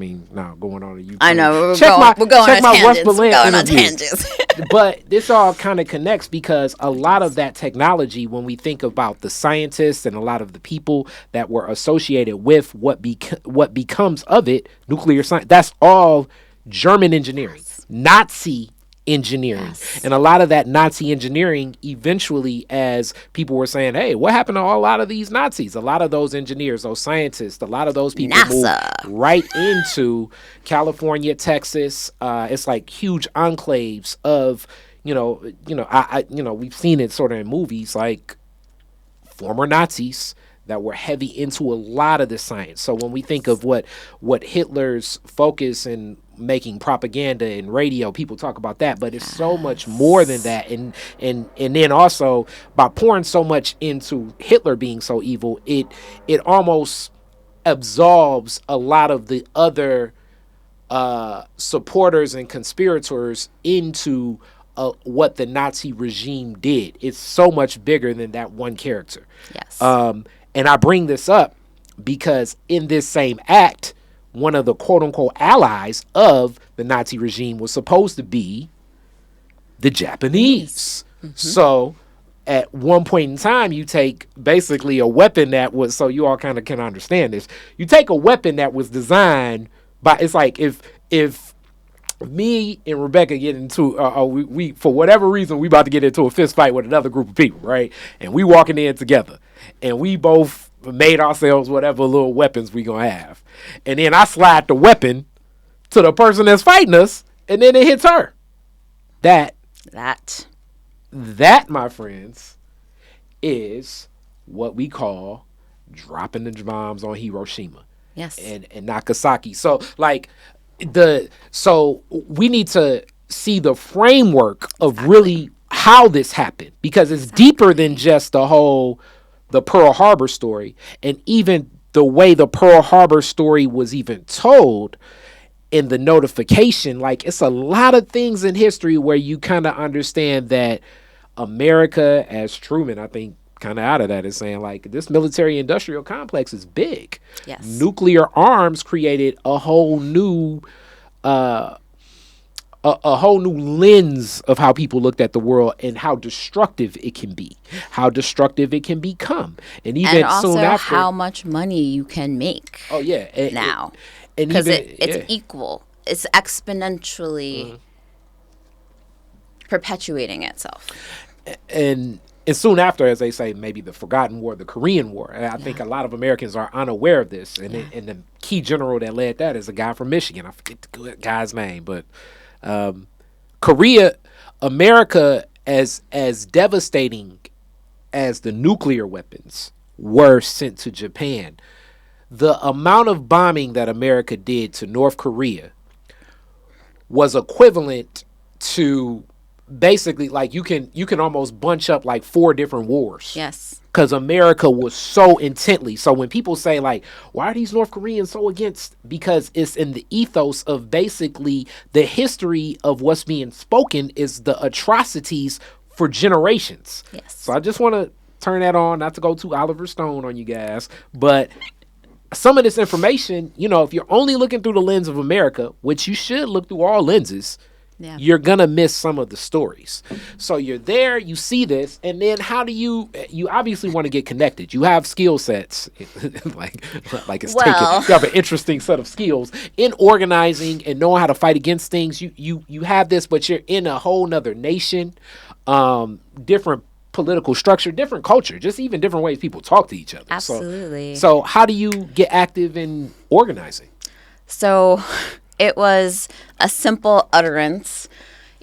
on a YouTube. I know, we're going on tangents. But this all kind of connects because a lot of that technology, when we think about the scientists and a lot of the people that were associated with what becomes of it, nuclear science, that's all German engineering, Nazi engineering. Yes. And a lot of that Nazi engineering eventually, as people were saying, hey, what happened to a lot of these Nazis? A lot of those engineers, those scientists, a lot of those people moved right into California, Texas. It's huge enclaves of, we've seen it sort of in movies, former Nazis that were heavy into a lot of the science. So when we think of what Hitler's focus in making propaganda and radio, people talk about that, but it's so much more than that. And then also by pouring so much into Hitler being so evil, it almost absolves a lot of the other supporters and conspirators into what the Nazi regime did. It's so much bigger than that one character. Yes. And I bring this up because in this same act, one of the quote-unquote allies of the Nazi regime was supposed to be the Japanese. Mm-hmm. So at one point in time, you take basically a weapon that was, so you all kind of can understand this, you take a weapon that was designed by, it's if me and Rebecca get into, we for whatever reason, we about to get into a fist fight with another group of people, right? And we walking in together, and we both made ourselves whatever little weapons we gonna have. And then I slide the weapon to the person that's fighting us, and then it hits her. That, my friends, is what we call dropping the bombs on Hiroshima. Yes. And Nagasaki. So so we need to see the framework of really how this happened, because it's deeper than just the Pearl Harbor story, and even the way the Pearl Harbor story was even told in the notification. It's a lot of things in history where you kind of understand that America, as Truman, I think, kind of out of that, is saying this military industrial complex is big. Yes. Nuclear arms created a whole new a whole new lens of how people looked at the world and how destructive it can be, how destructive it can become, and even also soon after, how much money you can make. Oh yeah, now, because it's equal. it's exponentially perpetuating itself. And soon after, as they say, maybe the forgotten war, the Korean War. And I think a lot of Americans are unaware of this. And, and the key general that led that is a guy from Michigan. I forget the guy's name, but America, as devastating as the nuclear weapons were sent to Japan, the amount of bombing that America did to North Korea was equivalent to basically, like, you can almost bunch up like 4 different wars. Yes. Because America was so intently. So when people say, like, why are these North Koreans so against? Because it's in the ethos of basically the history of what's being spoken is the atrocities for generations. Yes. So I just want to turn that on, not to go too Oliver Stone on you guys, but some of this information, you know, if you're only looking through the lens of America, which you should look through all lenses, you're going to miss some of the stories. So you're there, you see this, and then how do you obviously want to get connected. You have skill sets, like it's taken. You have an interesting set of skills in organizing and knowing how to fight against things. You have this, but you're in a whole nother nation, different political structure, different culture, just even different ways people talk to each other. Absolutely. So how do you get active in organizing? So it was a simple utterance.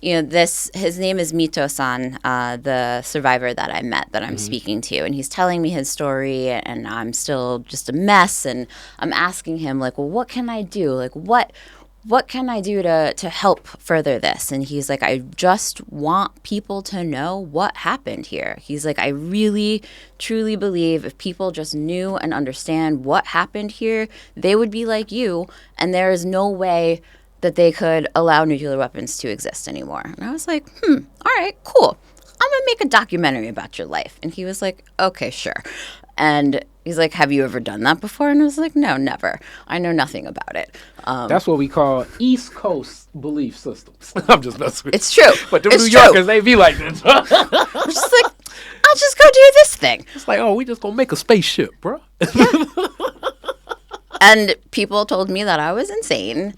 You know, his name is Mito-san, the survivor that I met, that I'm speaking to. And he's telling me his story, and I'm still just a mess. And I'm asking him, like, well, what can I do? Like, what can I do to help further this? And he's like, I just want people to know what happened here. He's like, I really, truly believe if people just knew and understand what happened here, they would be like you, and there is no way that they could allow nuclear weapons to exist anymore. And I was like, all right, cool. I'm going to make a documentary about your life. And he was like, okay, sure. And he's like, have you ever done that before? And I was like, no, never. I know nothing about it. That's what we call East Coast belief systems. I'm just messing with you. It's true. But the New Yorkers, they be like this. I'm just like, I'll just go do this thing. It's like, oh, we just gonna make a spaceship, bro. And people told me that I was insane.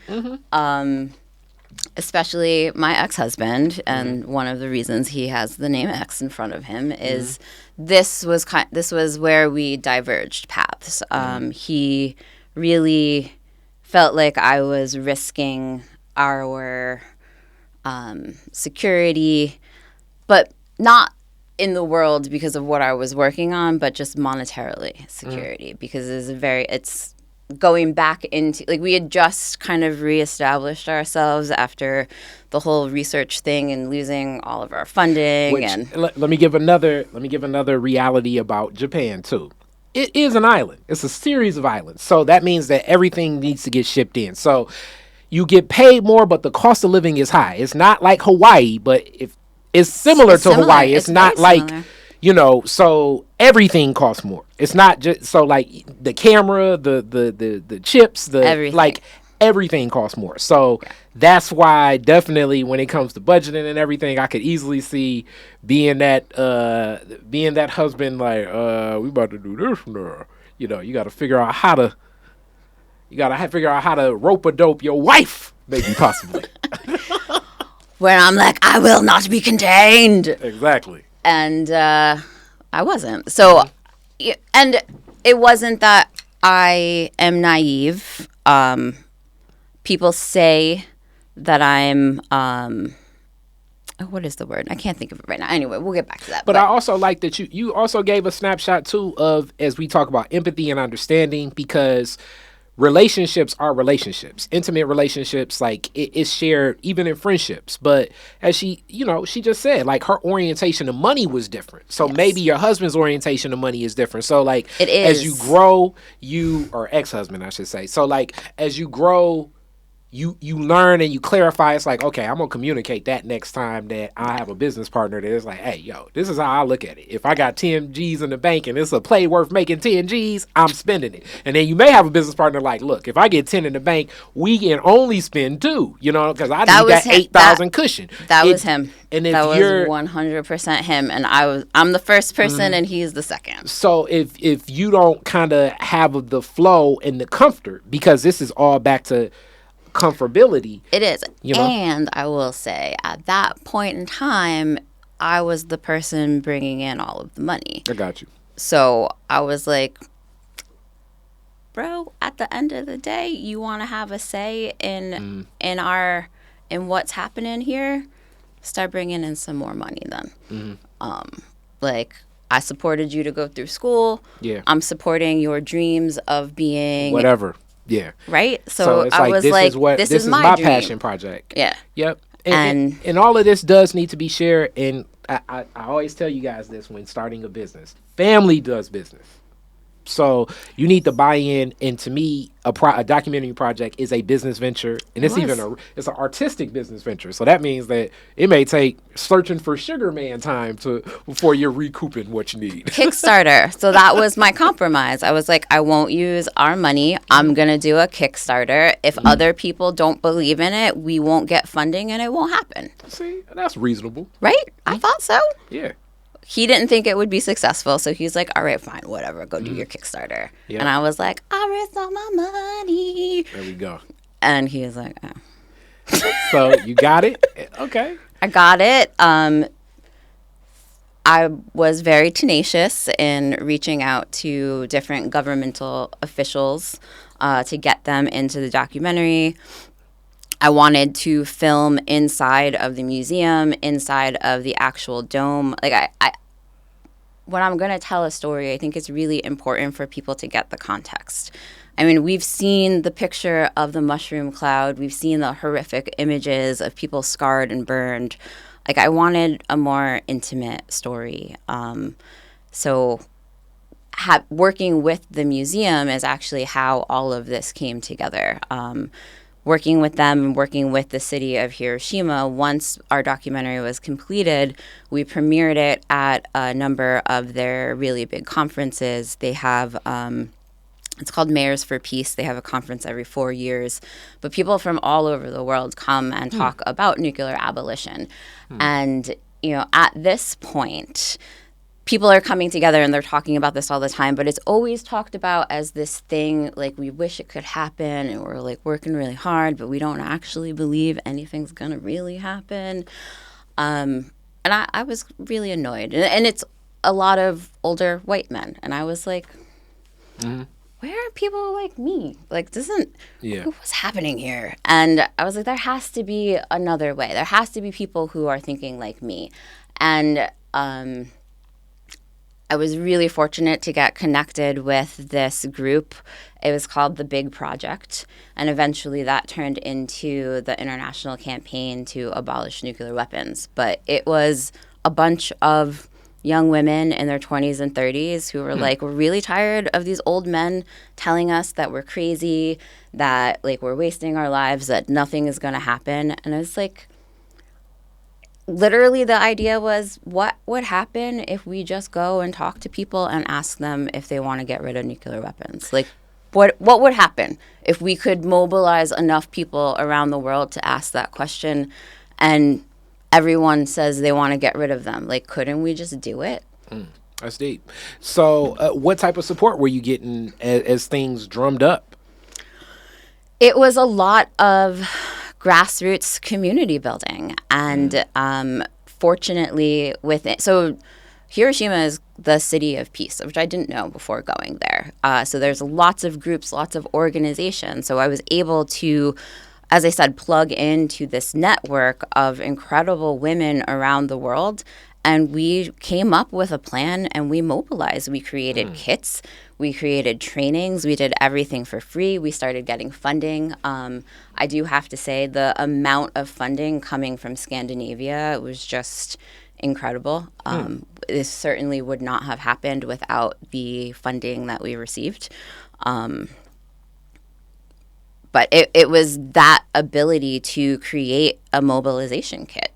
Especially my ex-husband, and one of the reasons he has the name X in front of him is this was where we diverged paths. He really felt like I was risking our security, but not in the world because of what I was working on, but just monetarily security, because it's going back into, like, we had just kind of reestablished ourselves after the whole research thing and losing all of our funding. Let me give another reality about Japan too. It is an island. It's a series of islands. So that means that everything needs to get shipped in. So you get paid more, but the cost of living is high. It's not like Hawaii, but it's similar to Hawaii. It's not like similar. You know, so everything costs more. It's not just so, like, the camera, the chips, everything. Like everything costs more. So that's why definitely when it comes to budgeting and everything, I could easily see being that husband, like, we about to do this now. You know, you got to figure out how to rope a dope your wife, maybe possibly. Where I'm like, I will not be contained. Exactly. And I wasn't. So, and it wasn't that I am naive. People say that I'm, what is the word? I can't think of it right now. Anyway, we'll get back to that. But I also like that you also gave a snapshot, too, of, as we talk about empathy and understanding, because relationships are relationships. Intimate relationships, like, it's shared even in friendships. But as she just said, like, her orientation to money was different. So maybe your husband's orientation to money is different. So, like, it is. As you grow, or ex-husband, I should say. So, like, as you grow, you learn and you clarify. It's like, okay, I'm going to communicate that next time that I have a business partner that is like, hey, yo, this is how I look at it. If I got 10 G's in the bank and it's a play worth making 10 G's, I'm spending it. And then you may have a business partner like, look, if I get 10 in the bank, we can only spend 2, you know, because I need that 8,000 cushion. That was him. And if that was you're 100% him. And I'm the first person and he's the second. So if you don't kind of have the flow and the comfort, because this is all back to comfortability. It is. You know? And I will say, at that point in time, I was the person bringing in all of the money. I got you. So I was like, bro, at the end of the day, you want to have a say in what's happening here? Start bringing in some more money then. Like, I supported you to go through school. Yeah. I'm supporting your dreams of being whatever. Yeah. Right? So it's I was like, this is my passion project. Yeah. Yep. And all of this does need to be shared. And I always tell you guys this when starting a business. Family does business. So you need to buy in. And to me, a documentary project is a business venture, and it's an artistic business venture. So that means that it may take searching for Sugar Man time before you're recouping what you need. Kickstarter. So that was my compromise. I was like, I won't use our money. I'm gonna do a Kickstarter. If other people don't believe in it, we won't get funding, and it won't happen. See, that's reasonable, right? I thought so. Yeah. He didn't think it would be successful, so he's like, all right, fine, whatever, go do your Kickstarter. Yep. And I was like, I risked all my money. There we go. And he was like, oh. So you got it? Okay. I got it. I was very tenacious in reaching out to different governmental officials to get them into the documentary. I wanted to film inside of the museum, inside of the actual dome. Like I when I'm going to tell a story, I think it's really important for people to get the context. I mean, we've seen the picture of the mushroom cloud. We've seen the horrific images of people scarred and burned. Like, I wanted a more intimate story. So working with the museum is actually how all of this came together. Working with them, working with the city of Hiroshima, once our documentary was completed, we premiered it at a number of their really big conferences. They have, it's called Mayors for Peace. They have a conference every 4 years. But people from all over the world come and talk about nuclear abolition. And, you know, at this point, people are coming together and they're talking about this all the time, but it's always talked about as this thing, like, we wish it could happen and we're like working really hard, but we don't actually believe anything's gonna really happen. And I was really annoyed. And it's a lot of older white men. And I was like, where are people like me? Like, what's happening here? And I was like, there has to be another way. There has to be people who are thinking like me. And I was really fortunate to get connected with this group. It was called The Big Project, and eventually that turned into the international campaign to abolish nuclear weapons. But it was a bunch of young women in their 20s and 30s who were like, we're really tired of these old men telling us that we're crazy, that like we're wasting our lives, that nothing is going to happen. And I was like, literally the idea was, what would happen if we just go and talk to people and ask them if they want to get rid of nuclear weapons? Like, what would happen if we could mobilize enough people around the world to ask that question and everyone says they want to get rid of them? Like, couldn't we just do it? That's deep. So what type of support were you getting as things drummed up? It was a lot of grassroots community building. And fortunately, so Hiroshima is the city of peace, which I didn't know before going there. So there's lots of groups, lots of organizations. So I was able to, as I said, plug into this network of incredible women around the world. And we came up with a plan and we mobilized. We created kits. We created trainings. We did everything for free. We started getting funding. I do have to say the amount of funding coming from Scandinavia was just incredible. This certainly would not have happened without the funding that we received. But it was that ability to create a mobilization kit.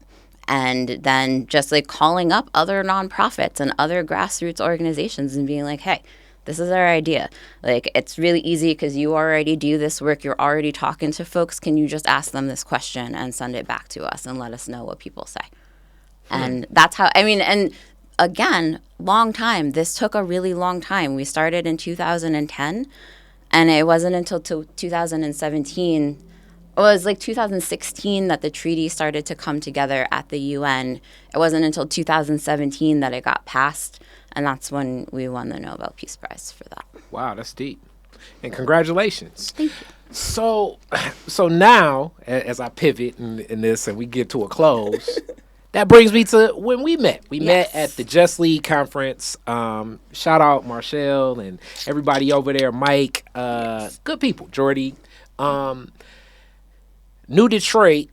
And then just like calling up other nonprofits and other grassroots organizations and being like, hey, this is our idea. Like, it's really easy because you already do this work. You're already talking to folks. Can you just ask them this question and send it back to us and let us know what people say? And that's how, I mean, and again, long time. This took a really long time. We started in 2010, and it wasn't until 2017 Well, it was like 2016 that the treaty started to come together at the UN. It wasn't until 2017 that it got passed, and that's when we won the Nobel Peace Prize for that. Wow, that's deep. And congratulations. Thank you. So now, as I pivot in this and we get to a close, that brings me to when we met. We met at the Just League conference. Shout out Marshall and everybody over there, Mike. Good people, Jordy. New Detroit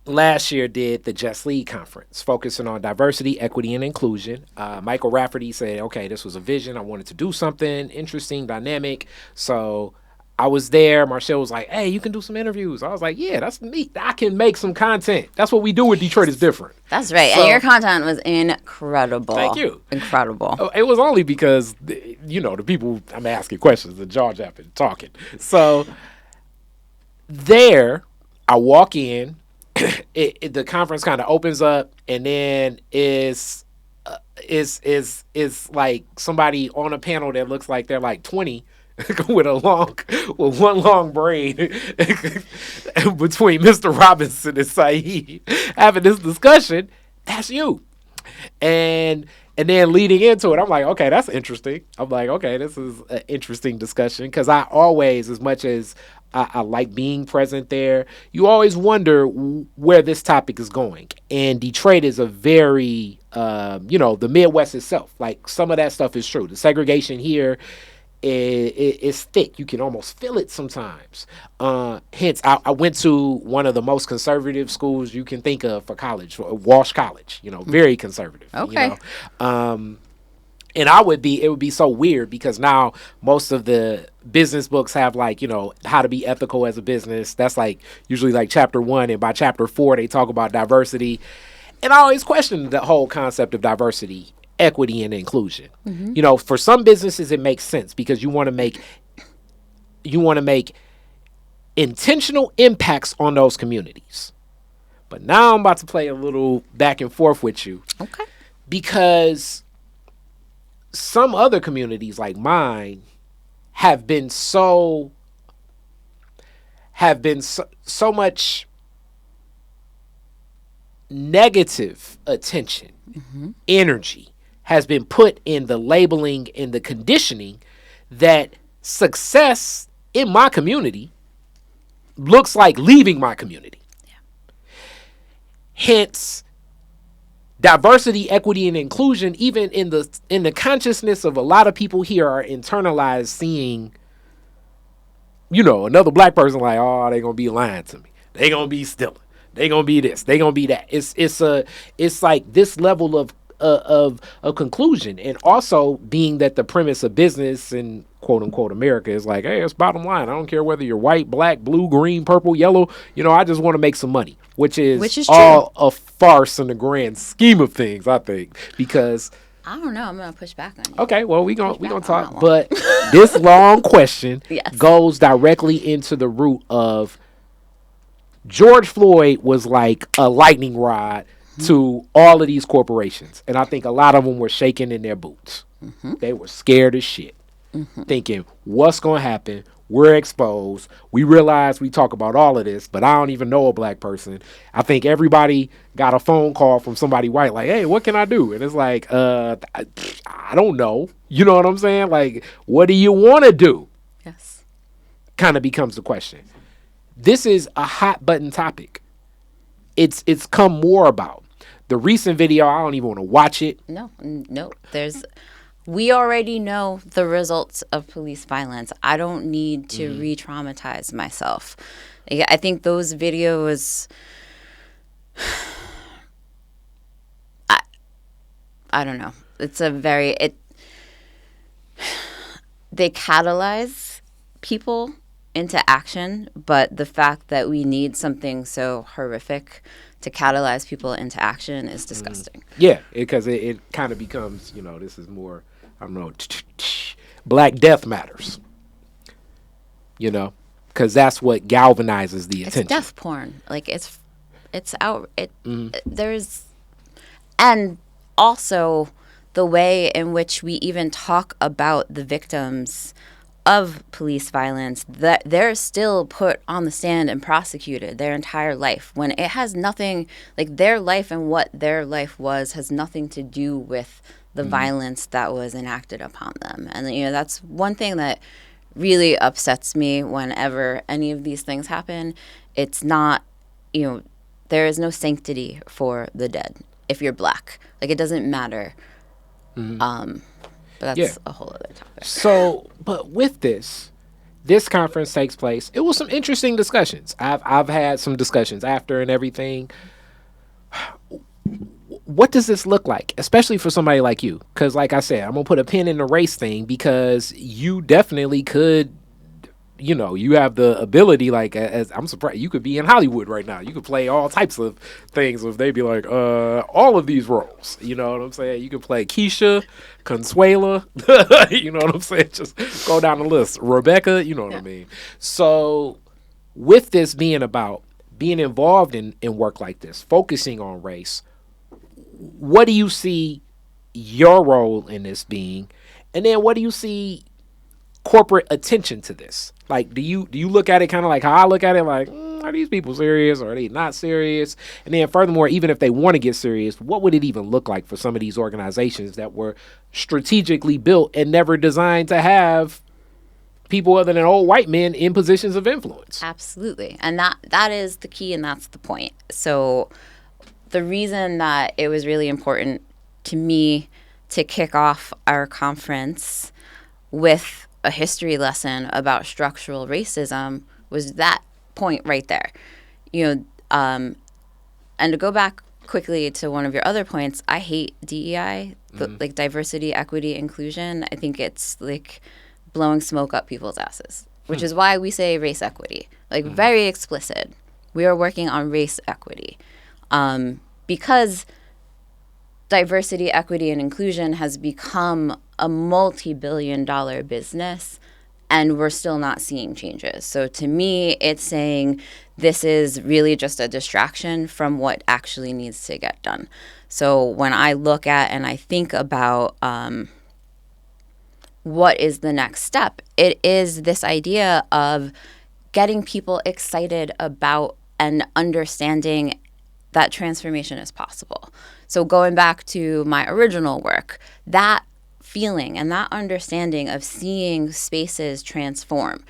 last year did the Just League conference, focusing on diversity, equity, and inclusion. Michael Rafferty said, okay, this was a vision. I wanted to do something interesting, dynamic. So I was there. Marshall was like, hey, you can do some interviews. I was like, yeah, that's neat. I can make some content. That's what we do with Detroit is different. That's right. So, and your content was incredible. Thank you. Incredible. It was only because, the people I'm asking questions, the jaw japping, talking. So there, I walk in. The conference kind of opens up, and then is like somebody on a panel that looks like they're like 20 with one long braid between Mr. Robinson and Saeed having this discussion. That's you. And then leading into it, I'm like, okay, that's interesting. I'm like, okay, this is an interesting discussion, because I always, as much as I like being present there, you always wonder where this topic is going. And Detroit is a very, the Midwest itself. Like, some of that stuff is true. The segregation here is thick. You can almost feel it sometimes. Hence, I went to one of the most conservative schools you can think of for college, Walsh College. Very conservative. Okay. And it would be so weird, because now most of the business books have like, how to be ethical as a business. That's like usually like chapter 1. And by chapter 4, they talk about diversity. And I always question the whole concept of diversity, equity, and inclusion. Mm-hmm. For some businesses, it makes sense, because you want to make intentional impacts on those communities. But now I'm about to play a little back and forth with you. Okay. Because some other communities like mine have been so much negative attention, energy has been put in the labeling and the conditioning that success in my community looks like leaving my community. Yeah. Hence, diversity, equity, and inclusion, even in the consciousness of a lot of people here, are internalized, seeing, another black person like, oh, they gonna be lying to me. They gonna be stealing. They gonna be this. They gonna be that. It's like this level of conclusion, and also being that the premise of business and quote unquote America is like, hey, it's bottom line. I don't care whether you're white, black, blue, green, purple, yellow. I just want to make some money, which is all a farce in the grand scheme of things, I think, because I don't know. I'm gonna push back on you. Okay, well we gonna talk, but this long question goes directly into the root of George Floyd was like a lightning rod to all of these corporations, and I think a lot of them were shaking in their boots. They were scared as shit, thinking, what's gonna happen? We're exposed. We realize we talk about all of this, but I don't even know a black person. I think everybody got a phone call from somebody white, like, hey, what can I do? And it's like, I don't know. You know what I'm saying? Like, what do you want to do? Yes. Kind of becomes the question. This is a hot button topic. It's come more about. The recent video, I don't even want to watch it. No. We already know the results of police violence. I don't need to re-traumatize myself. I think those videos, I don't know. They catalyze people into action, but the fact that we need something so horrific to catalyze people into action is disgusting. Yeah, because it kind of becomes, this is more, I don't know, Black Death Matters. Because that's what galvanizes the attention. It's death porn. Like, it's out. There's, and also the way in which we even talk about the victims of police violence, that they're still put on the stand and prosecuted their entire life, when it has nothing, like their life and what their life was has nothing to do with the violence that was enacted upon them. And, that's one thing that really upsets me whenever any of these things happen. It's not, there is no sanctity for the dead if you're Black. Like, it doesn't matter. But that's a whole other topic. So, but with this conference takes place. It was some interesting discussions. I've had some discussions after and everything. What does this look like, especially for somebody like you? Because, like I said, I'm gonna put a pin in the race thing, because you definitely could. You have the ability, like, as I'm surprised, you could be in Hollywood right now. You could play all types of things if they'd be like, all of these roles. You know what I'm saying? You could play Keisha, Consuela, you know what I'm saying? Just go down the list. Rebecca, you know what I mean? So with this being about being involved in work like this, focusing on race, what do you see your role in this being? And then what do you see corporate attention to this? Like, do you look at it kind of like how I look at it, like, are these people serious or are they not serious? And then furthermore, even if they want to get serious, what would it even look like for some of these organizations that were strategically built and never designed to have people other than old white men in positions of influence? Absolutely. And that is the key, and that's the point. So the reason that it was really important to me to kick off our conference with a history lesson about structural racism was that point right there. And to go back quickly to one of your other points, I hate DEI, like diversity, equity, inclusion. I think it's like blowing smoke up people's asses, which is why we say race equity, like very explicit. We are working on race equity, because diversity, equity, and inclusion has become a multi-billion-dollar business, and we're still not seeing changes. So to me, it's saying this is really just a distraction from what actually needs to get done. So when I look at and I think about what is the next step, it is this idea of getting people excited about and understanding that transformation is possible. So going back to my original work, that feeling and that understanding of seeing spaces transform.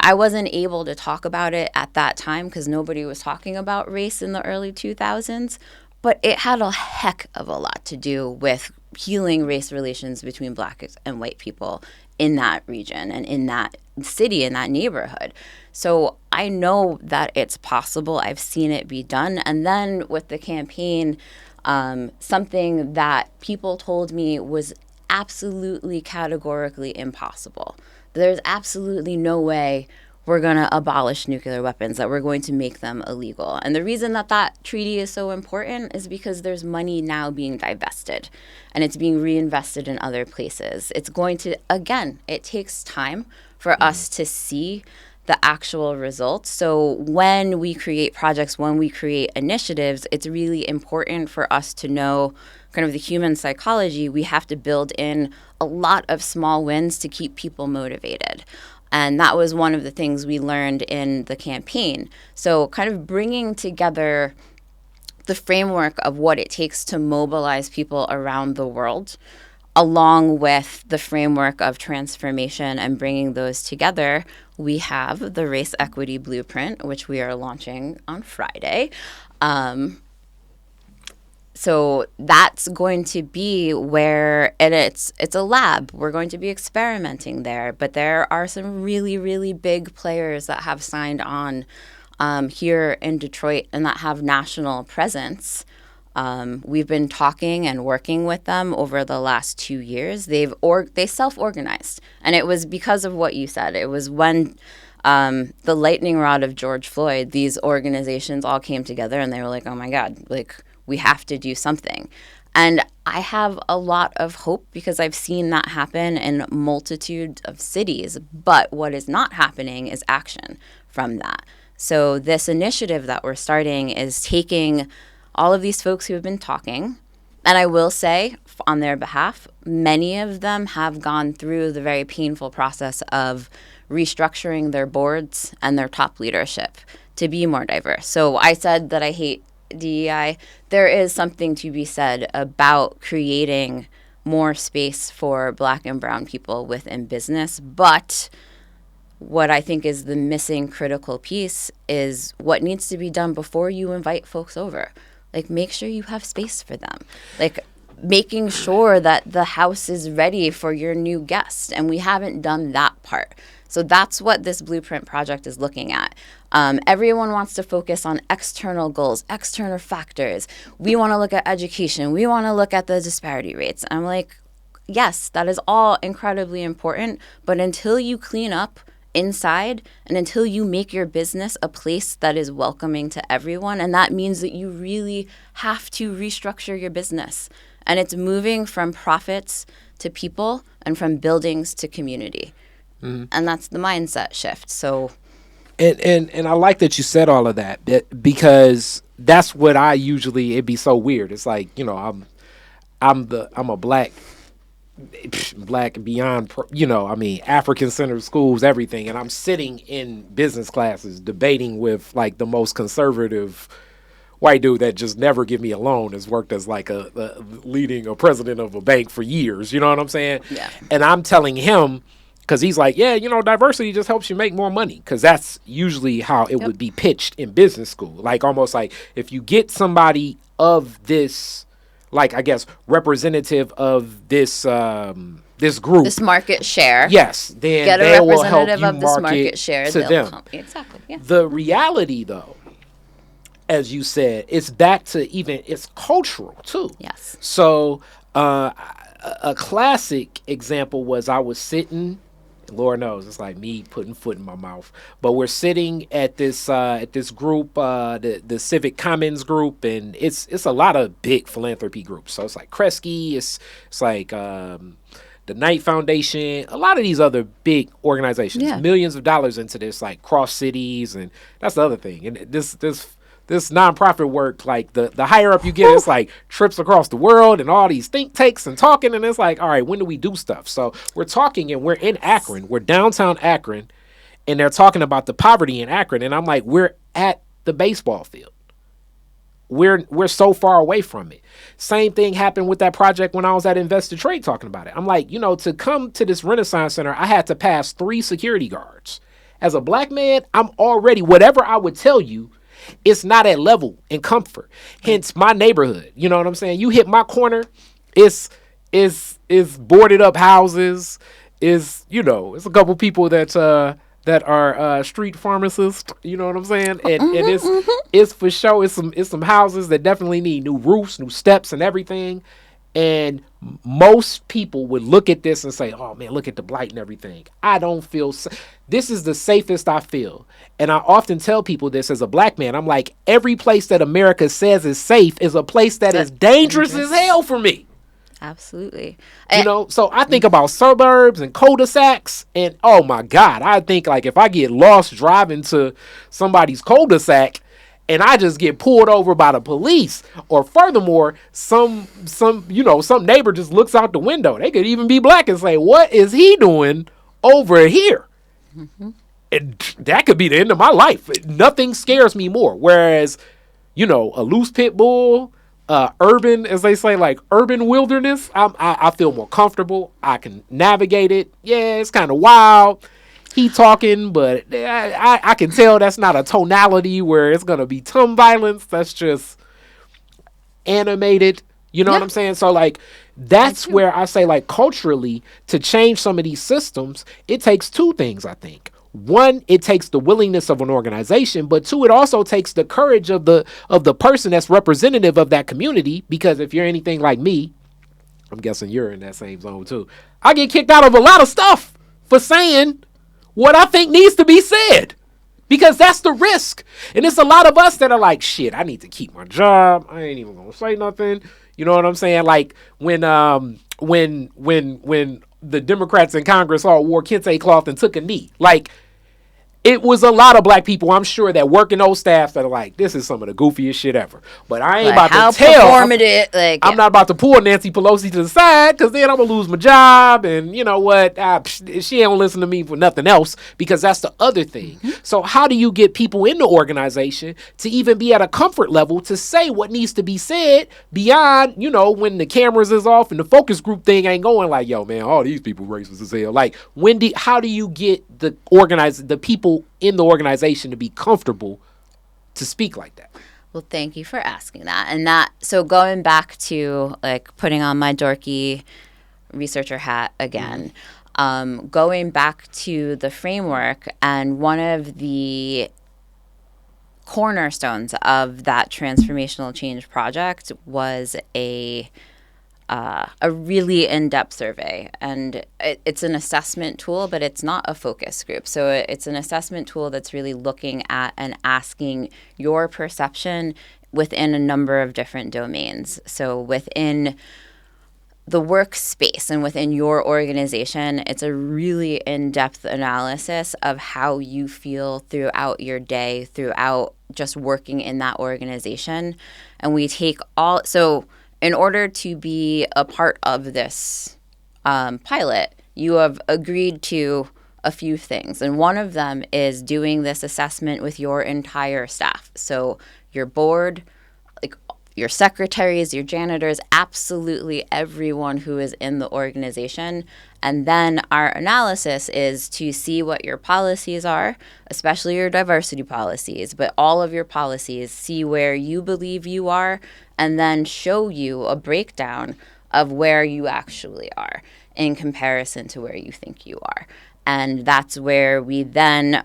I wasn't able to talk about it at that time because nobody was talking about race in the early 2000s, but it had a heck of a lot to do with healing race relations between Black and white people in that region and in that city, in that neighborhood. So I know that it's possible. I've seen it be done. And then with the campaign, something that people told me was absolutely categorically impossible. There's absolutely no way we're going to abolish nuclear weapons, that we're going to make them illegal. And the reason that that treaty is so important is because there's money now being divested and it's being reinvested in other places. It's going to, again, it takes time for us to see the actual results. So when we create projects, when we create initiatives, it's really important for us to know kind of the human psychology. We have to build in a lot of small wins to keep people motivated. And that was one of the things we learned in the campaign. So kind of bringing together the framework of what it takes to mobilize people around the world, along with the framework of transformation and bringing those together, we have the Race Equity Blueprint, which we are launching on Friday. So that's going to be where, and it's a lab. We're going to be experimenting there, but there are some really, really big players that have signed on here in Detroit and that have national presence. We've been talking and working with them over the last 2 years. They self-organized, and it was because of what you said. It was when the lightning rod of George Floyd, these organizations all came together and they were like, oh my God, like, we have to do something. And I have a lot of hope because I've seen that happen in a multitude of cities. But what is not happening is action from that. So this initiative that we're starting is taking all of these folks who have been talking And I will say, on their behalf, many of them have gone through the very painful process of restructuring their boards and their top leadership to be more diverse. So I said that I hate DEI. There is something to be said about creating more space for Black and brown people within business. But what I think is the missing critical piece is what needs to be done before you invite folks over. Like, make sure you have space for them. Like, making sure that the house is ready for your new guest. And we haven't done that part. So that's what this blueprint project is looking at. Everyone wants to focus on external goals, external factors. We want to look at education. We want to look at the disparity rates. I'm like, yes, that is all incredibly important. But until you clean up inside and until you make your business a place that is welcoming to everyone, and that means that you really have to restructure your business. And it's moving from profits to people and from buildings to community. Mm-hmm. And that's the mindset shift. So, and I like that you said all of that, because that's what I usually, it'd be so weird. It's like, you know, I'm a black beyond, you know, I mean, African centered schools, everything. And I'm sitting in business classes debating with like the most conservative white dude that just never give me a loan, has worked as like a leading a president of a bank for years. You know what I'm saying? Yeah. And I'm telling him, because he's like, yeah, you know, diversity just helps you make more money. Because that's usually how it would be pitched in business school. Like, almost like if you get somebody of this, like, I guess, representative of this this group. This market share. Yes. Then get a they will help representative you of this market share to them. Exactly. Yeah. The reality, though, as you said, it's back to even, it's cultural, too. Yes. So a classic example was I was sitting, Lord knows, it's like me putting foot in my mouth. But we're sitting at this group, the Civic Commons group, and it's a lot of big philanthropy groups. So it's like Kresge, it's like the Knight Foundation, a lot of these other big organizations, millions of dollars into this, like cross cities, and that's the other thing. And this nonprofit work, like the higher up you get, it's like trips across the world and all these think tanks and talking. And it's like, all right, when do we do stuff? So we're talking, and we're in Akron, we're downtown Akron, and they're talking about the poverty in Akron. And I'm like, we're at the baseball field. We're so far away from it. Same thing happened with that project when I was at Invest to Trade talking about it. I'm like, you know, to come to this Renaissance Center, I had to pass 3 security guards. As a black man, I'm already, whatever I would tell you, it's not at level and comfort. Hence my neighborhood. You know what I'm saying? You hit my corner, it's boarded up houses. Is, you know, it's a couple people that are street pharmacists. You know what I'm saying? And it's for sure. It's some houses that definitely need new roofs, new steps, and everything. And most people would look at this and say, oh, man, look at the blight and everything. I don't feel this is the safest I feel. And I often tell people this as a black man. I'm like, every place that America says is safe is a place that is dangerous as hell for me. Absolutely. You know, so I think about suburbs and cul-de-sacs, and oh my God, I think like if I get lost driving to somebody's cul-de-sac, and I just get pulled over by the police, or furthermore, some neighbor just looks out the window. They could even be black and say, what is he doing over here? Mm-hmm. And that could be the end of my life. Nothing scares me more. Whereas, you know, a loose pit bull, urban, as they say, like urban wilderness, I feel more comfortable. I can navigate it. Yeah, it's kind of wild. He talking, but I can tell that's not a tonality where it's going to be tongue violence. That's just animated. You know what I'm saying? So, like, that's where I say, like, culturally, to change some of these systems, it takes 2 things, I think. 1, it takes the willingness of an organization, but 2, it also takes the courage of the person that's representative of that community. Because if you're anything like me, I'm guessing you're in that same zone too. I get kicked out of a lot of stuff for saying what I think needs to be said, because that's the risk. And it's a lot of us that are like, shit, I need to keep my job. I ain't even gonna say nothing. You know what I'm saying? Like when the Democrats in Congress all wore kente cloth and took a knee. Like, it was a lot of black people, I'm sure, that work in those staffs that are like, this is some of the goofiest shit ever. But I ain't Like, about how to tell. performative, like, I'm not about to pull Nancy Pelosi to the side because then I'm going to lose my job. And you know what? She ain't listen to me for nothing else, because that's the other thing. So how do you get people in the organization to even be at a comfort level to say what needs to be said beyond, you know, when the cameras is off and the focus group thing ain't going like, yo, man, all these people racist as hell. Like, how do you get the people in the organization to be comfortable to speak like that? Well, thank you for asking that. And that, so going back to like putting on my dorky researcher hat again, going back to the framework, and one of the cornerstones of that transformational change project was a really in-depth survey, and it's an assessment tool, but it's not a focus group. So it's an assessment tool that's really looking at and asking your perception within a number of different domains. So within the workspace and within your organization, it's a really in-depth analysis of how you feel throughout your day, throughout just working in that organization. And we take so in order to be a part of this pilot, you have agreed to a few things. And one of them is doing this assessment with your entire staff. So your board, like your secretaries, your janitors, absolutely everyone who is in the organization. And then our analysis is to see what your policies are, especially your diversity policies, but all of your policies, see where you believe you are, and then show you a breakdown of where you actually are in comparison to where you think you are. And that's where we can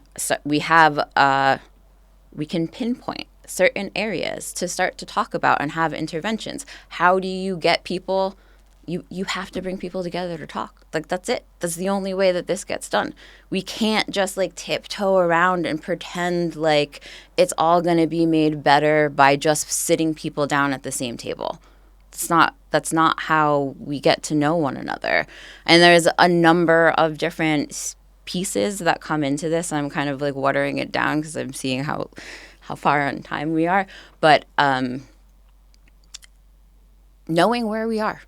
pinpoint certain areas to start to talk about and have interventions. How do you get people? You have to bring people together to talk. Like, that's it. That's the only way that this gets done. We can't just like tiptoe around and pretend like it's all going to be made better by just sitting people down at the same table. That's not how we get to know one another. And there's a number of different pieces that come into this. I'm kind of like watering it down because I'm seeing how far on time we are. But knowing where we are,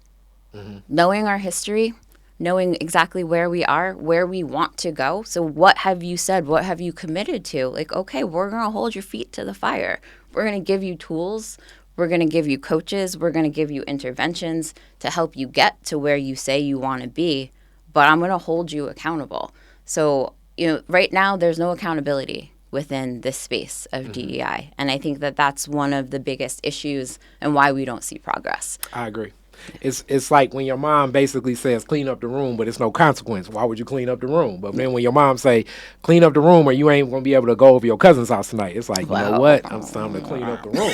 knowing our history, knowing exactly where we are, where we want to go. So what have you said? What have you committed to? Like, okay, we're going to hold your feet to the fire. We're going to give you tools. We're going to give you coaches. We're going to give you interventions to help you get to where you say you want to be. But I'm going to hold you accountable. So, you know, right now there's no accountability within this space of DEI. And I think that that's one of the biggest issues and why we don't see progress. I agree. It's like when your mom basically says clean up the room, but it's no consequence. Why would you clean up the room? But then when your mom say clean up the room or you ain't gonna be able to go over your cousin's house tonight, it's like, you know what? It's time to clean up the room.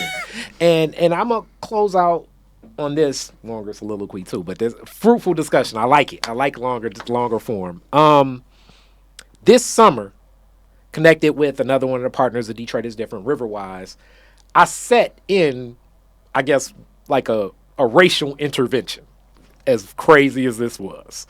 And I'm gonna close out on this longer soliloquy too, but there's fruitful discussion. I like it. I like longer form. This summer, connected with another one of the partners of Detroit is Different, Riverwise, I set in, I guess, like a racial intervention, as crazy as this was.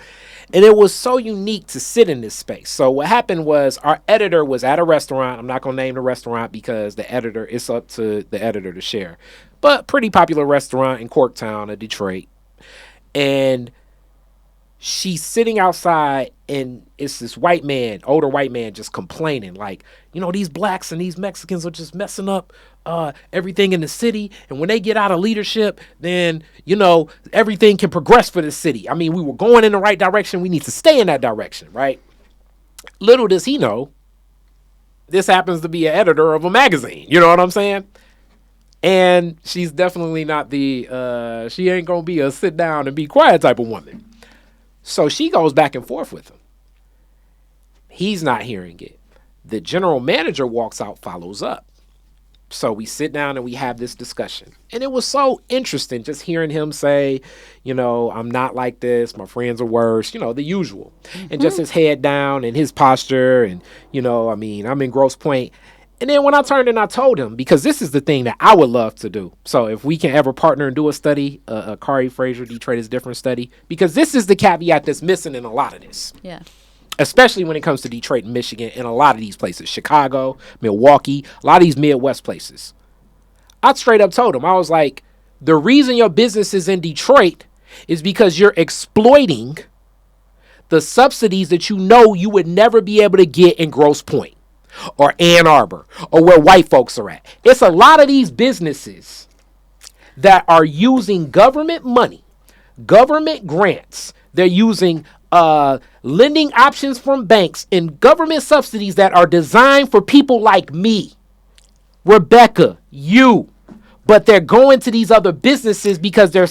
And it was so unique to sit in this space. So what happened was our editor was at a restaurant. I'm not going to name the restaurant because it's up to the editor to share. But pretty popular restaurant in Corktown of Detroit. And she's sitting outside and it's this older white man just complaining like, you know, these blacks and these Mexicans are just messing up everything in the city. And when they get out of leadership, then, you know, everything can progress for the city. I mean, we were going in the right direction. We need to stay in that direction, right? Little does he know, this happens to be an editor of a magazine. You know what I'm saying? And she's definitely not she ain't going to be a sit down and be quiet type of woman. So she goes back and forth with him. He's not hearing it. The general manager walks out, follows up. So we sit down and we have this discussion. And it was so interesting just hearing him say, you know, I'm not like this. My friends are worse. You know, the usual. And just his head down and his posture. And, you know, I mean, I'm in Grosse Pointe. And then when I turned and I told him, because this is the thing that I would love to do. So if we can ever partner and do a study, a Kari Fraser, Detroit is Different study, because this is the caveat that's missing in a lot of this. Yeah. especially when it comes to Detroit and Michigan and a lot of these places, Chicago, Milwaukee, a lot of these Midwest places. I straight up told them, I was like, the reason your business is in Detroit is because you're exploiting the subsidies that you know you would never be able to get in Grosse Pointe or Ann Arbor or where white folks are at. It's a lot of these businesses that are using government money, government grants. They're using lending options from banks and government subsidies that are designed for people like me, Rebecca, you. But they're going to these other businesses because they're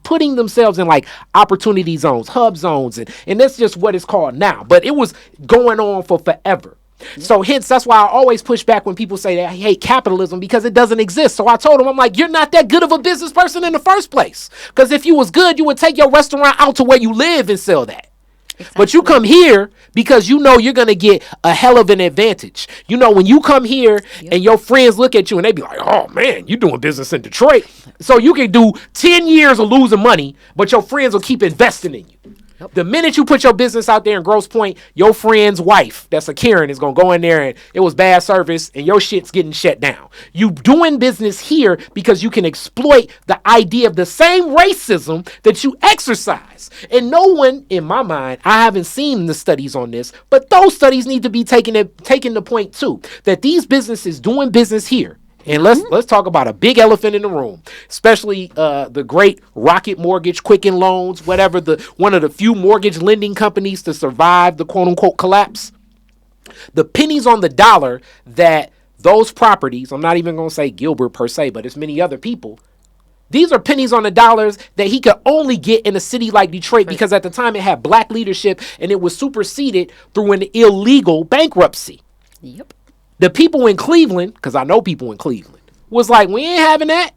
putting themselves in like opportunity zones, hub zones, and that's just what it's called now. But it was going on for forever. Yeah. So hence, that's why I always push back when people say they hate capitalism, because it doesn't exist. So I told them, I'm like, you're not that good of a business person in the first place. Because if you was good, you would take your restaurant out to where you live and sell that. Exactly. But you come here because you know you're going to get a hell of an advantage. You know, when you come here and your friends look at you and they be like, oh, man, you doing business in Detroit. So you can do 10 years of losing money, but your friends will keep investing in you. Yep. The minute you put your business out there in Grosse Pointe, your friend's wife, that's a Karen, is going to go in there and it was bad service and your shit's getting shut down. You doing business here because you can exploit the idea of the same racism that you exercise. And no one, in my mind, I haven't seen the studies on this, but those studies need to be taken to point too, that these businesses doing business here. And let's talk about a big elephant in the room, especially the great Rocket Mortgage, Quicken Loans, whatever, one of the few mortgage lending companies to survive the quote unquote collapse. The pennies on the dollar that those properties, I'm not even going to say Gilbert per se, but it's many other people. These are pennies on the dollars that he could only get in a city like Detroit because at the time it had black leadership and it was superseded through an illegal bankruptcy. Yep. The people in Cleveland, because I know people in Cleveland, was like, we ain't having that.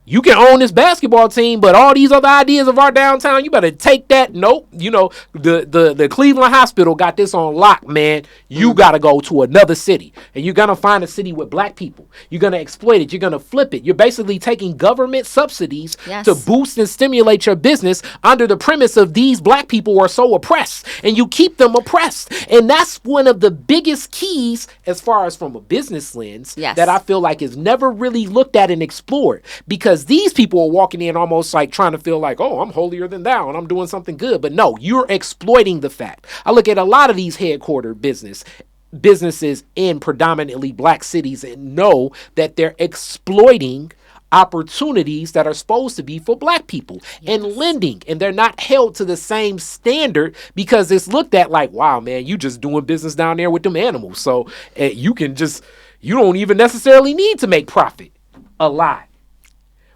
You can own this basketball team, but all these other ideas of our downtown, you better take that. Nope. You know, the Cleveland Hospital got this on lock, man. You got to go to another city. And you're going to find a city with black people. You're going to exploit it. You're going to flip it. You're basically taking government subsidies to boost and stimulate your business under the premise of these black people are so oppressed. And you keep them oppressed. And that's one of the biggest keys as far as from a business lens that I feel like is never really looked at and explored. Because these people are walking in almost like trying to feel like, oh, I'm holier than thou and I'm doing something good. But no, you're exploiting the fact. I look at a lot of these headquartered businesses in predominantly black cities and know that they're exploiting opportunities that are supposed to be for black people and lending. And they're not held to the same standard because it's looked at like, wow, man, you just doing business down there with them animals. So you don't even necessarily need to make profit a lot.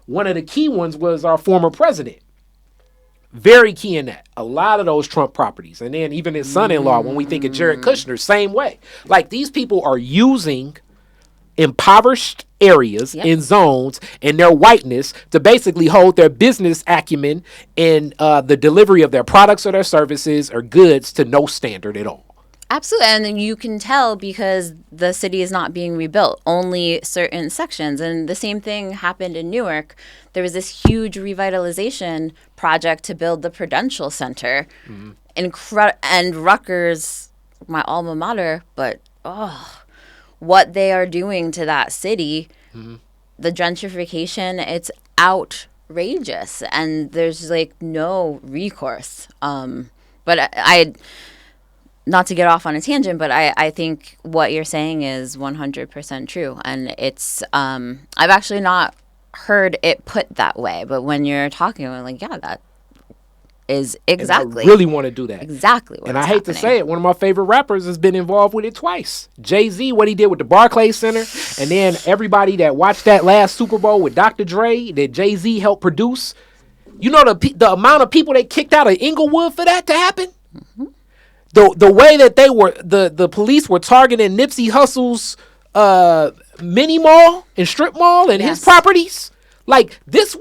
One of the key ones was our former president. Very key in that. A lot of those Trump properties. And then even his son-in-law, when we think of Jared Kushner, same way. Like these people are using impoverished areas in zones and their whiteness to basically hold their business acumen and the delivery of their products or their services or goods to no standard at all. Absolutely. And you can tell because the city is not being rebuilt, only certain sections. And the same thing happened in Newark. There was this huge revitalization project to build the Prudential Center. And Rutgers, my alma mater, but what they are doing to that city, the gentrification, it's outrageous. And there's like no recourse. But I not to get off on a tangent, but I think what you're saying is 100% true. And it's, I've actually not heard it put that way. But when you're talking, I'm like, yeah, that is exactly. And I really want to do that. Exactly. And I hate to say it, one of my favorite rappers has been involved with it twice. Jay-Z, what he did with the Barclays Center. And then everybody that watched that last Super Bowl with Dr. Dre that Jay-Z helped produce. You know the amount of people they kicked out of Inglewood for that to happen? The way that they were, the police were targeting Nipsey Hussle's mini mall and strip mall and his properties. Like this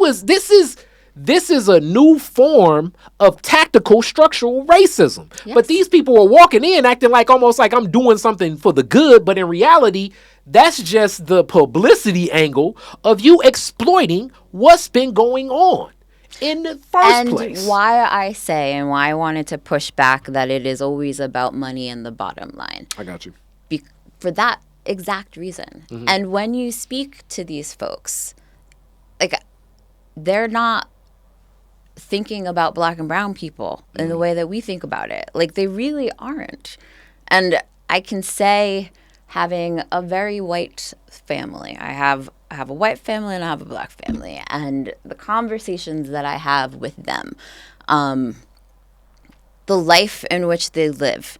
is a new form of tactical structural racism. But these people are walking in acting like almost like I'm doing something for the good, but in reality, that's just the publicity angle of you exploiting what's been going on. in the first place. And why I say and why I wanted to push back that it is always about money and the bottom line. I got you. For that exact reason. Mm-hmm. And when you speak to these folks, like, they're not thinking about Black and brown people in the way that we think about it. Like, they really aren't. And I can say, having a very white family, I have a white family and I have a Black family, and the conversations that I have with them, the life in which they live,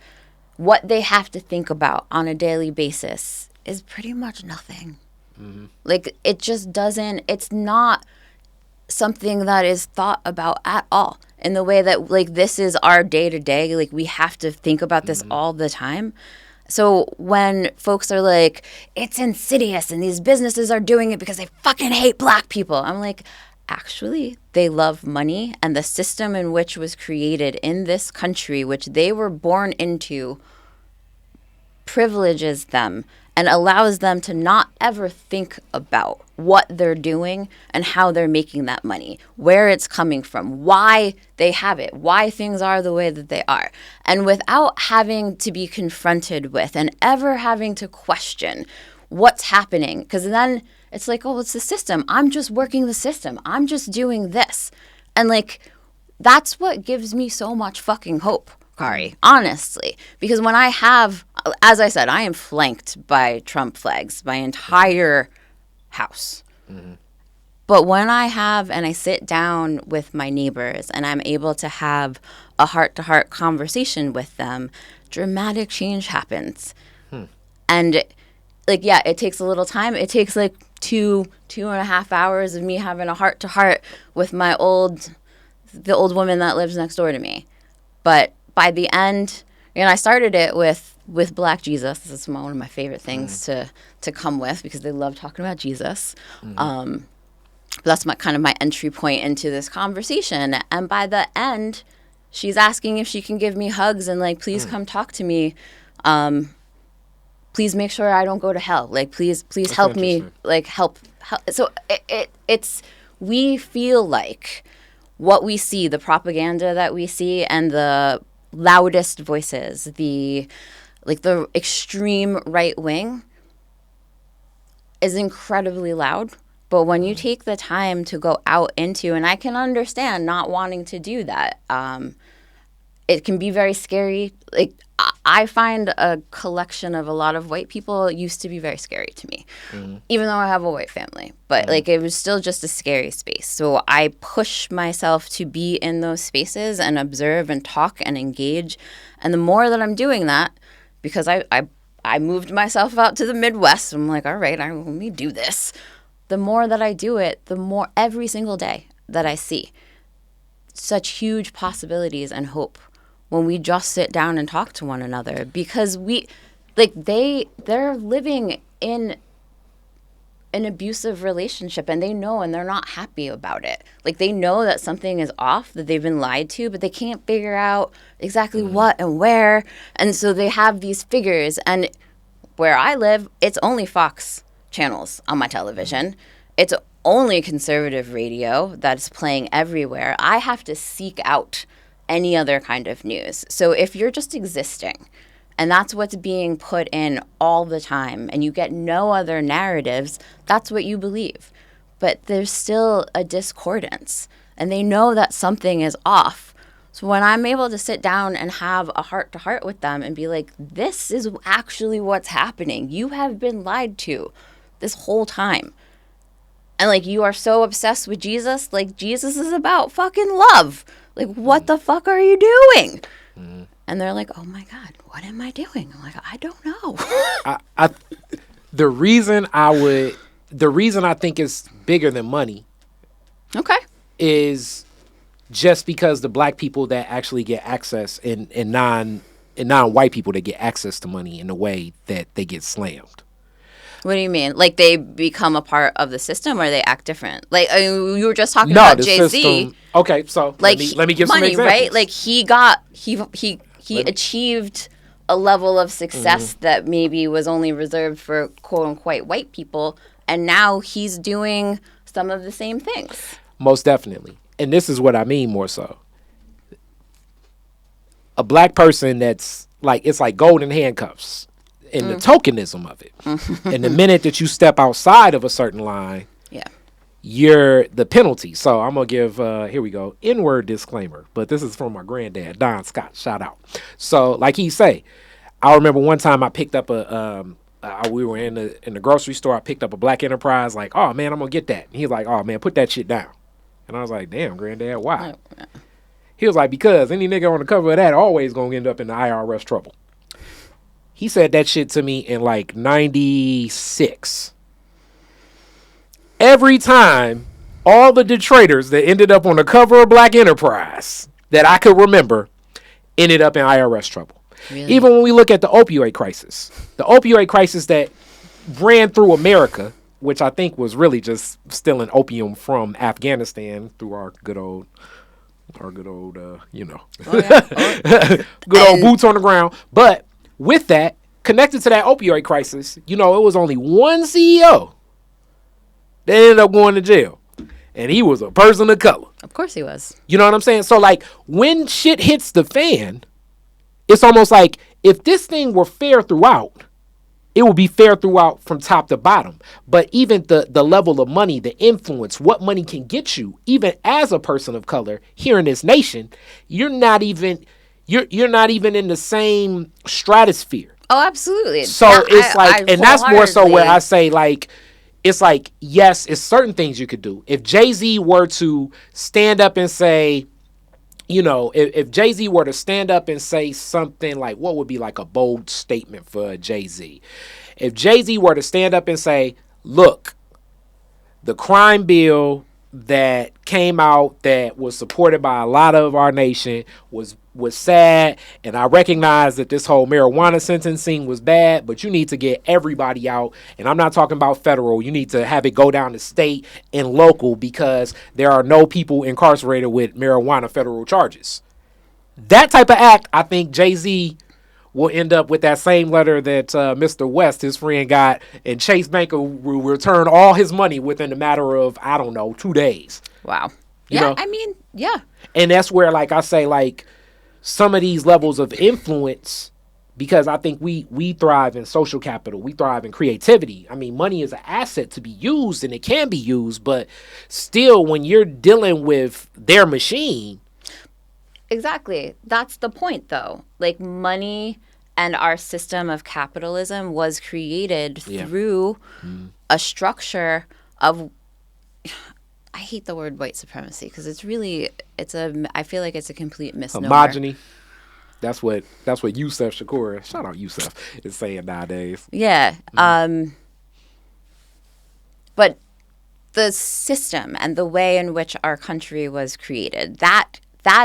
what they have to think about on a daily basis is pretty much nothing. Mm-hmm. Like, it just doesn't, it's not something that is thought about at all in the way that, like, this is our day to day. Like, we have to think about this all the time. So when folks are like, it's insidious and these businesses are doing it because they fucking hate Black people, I'm like, actually, they love money, and the system in which was created in this country, which they were born into, privileges them and allows them to not ever think about what they're doing and how they're making that money, where it's coming from, why they have it, why things are the way that they are. And without having to be confronted with and ever having to question what's happening, because then it's like, oh, it's the system. I'm just working the system. I'm just doing this. And, like, that's what gives me so much fucking hope, Kari, honestly. Because when I have, as I said, I am flanked by Trump flags, my entire house. Mm-hmm. But when I have, and I sit down with my neighbors and I'm able to have a heart-to-heart conversation with them, dramatic change happens. And, like, yeah, it takes a little time. It takes, like, two and a half hours of me having a heart-to-heart with the old woman that lives next door to me. But by the end, I started it with Black Jesus. This is one of my favorite things to come with, because they love talking about Jesus. But that's my entry point into this conversation. And by the end, she's asking if she can give me hugs and, like, please come talk to me. Please make sure I don't go to hell. Like, please help me. Like, help. So it's we feel like what we see, the propaganda that we see, and the loudest voices, the extreme right wing is incredibly loud. But when you take the time to go out into, and I can understand not wanting to do that, it can be very scary. Like, I find a collection of a lot of white people used to be very scary to me, even though I have a white family. But, like, it was still just a scary space. So I push myself to be in those spaces and observe and talk and engage. And the more that I'm doing that, because I moved myself out to the Midwest, I'm like, all right, let me do this. The more that I do it, the more every single day that I see such huge possibilities and hope when we just sit down and talk to one another, because they're living in an abusive relationship, and they know, and they're not happy about it. Like, they know that something is off, that they've been lied to, but they can't figure out exactly what and where. And so they have these figures. And where I live, it's only Fox channels on my television. It's only conservative radio that's playing everywhere. I have to seek out any other kind of news. So if you're just existing and that's what's being put in all the time and you get no other narratives, that's what you believe. But there's still a discordance, and they know that something is off. So when I'm able to sit down and have a heart-to-heart with them and be like, this is actually what's happening. You have been lied to this whole time. And, like, you are so obsessed with Jesus. Like, Jesus is about fucking love. Like, what the fuck are you doing? And they're like, oh, my God, what am I doing? I'm like, I don't know. The reason I think it's bigger than money, okay, is just because the Black people that actually get access and non-white people that get access to money in a way that they get slammed. What do you mean? Like, they become a part of the system, or they act different? Like, you were just talking about Jay-Z. Okay, so like, let me give money, some examples. Right? Like, he achieved a level of success that maybe was only reserved for quote-unquote white people, and now he's doing some of the same things. Most definitely. and this is what I mean more so. A black person that's like, it's like golden handcuffs in the tokenism of it. And the minute that you step outside of a certain line, Yeah. you're the penalty. So I'm gonna give here we go, N-word disclaimer, but this is from my granddad, Don Scott, shout out. So like he say, I remember one time I picked up we were in the grocery store, I picked up a Black Enterprise, like, oh man, I'm gonna get that. And he's like, oh man, put that shit down. And I was like, damn, granddad, why? He was like, because any nigga on the cover of that always gonna end up in the IRS trouble. He said that shit to me in like 96. Every time, all the Detroiters that ended up on the cover of Black Enterprise that I could remember ended up in IRS trouble. Really? Even when we look at the opioid crisis that ran through America, which I think was really just stealing opium from Afghanistan through our good old, good old boots on the ground. But with that, connected to that opioid crisis, it was only one CEO that ended up going to jail. And he was a person of color. Of course he was. You know what I'm saying? So, like, when shit hits the fan, it's almost like if this thing were fair throughout, it would be fair throughout from top to bottom. But even the level of money, the influence, what money can get you, even as a person of color here in this nation, you're not even in the same stratosphere. Oh, absolutely. So it's and that's more so where I say, like, it's like, yes, it's certain things you could do. If Jay-Z were to stand up and say, if Jay-Z were to stand up and say something like, what would be like a bold statement for Jay-Z? If Jay-Z were to stand up and say, look, the crime bill that came out that was supported by a lot of our nation was sad, and I recognize that this whole marijuana sentencing was bad, but you need to get everybody out, and I'm not talking about federal. You need to have it go down to state and local because there are no people incarcerated with marijuana federal charges. That type of act, I think Jay-Z will end up with that same letter that Mr. West, his friend, got, and Chase Bank will return all his money within a matter of, 2 days. Wow. Yeah. And that's where, like I say, like, some of these levels of influence, because I think we thrive in social capital, we thrive in creativity. I mean, money is an asset to be used, and it can be used, but still, when you're dealing with their machine. Exactly. That's the point, though. Like, money and our system of capitalism was created through a structure of, I hate the word white supremacy because I feel like it's a complete misnomer. Homogeny. That's what Yusef Shakur, shout out Yusef, is saying nowadays. Yeah. But the system and the way in which our country was created, that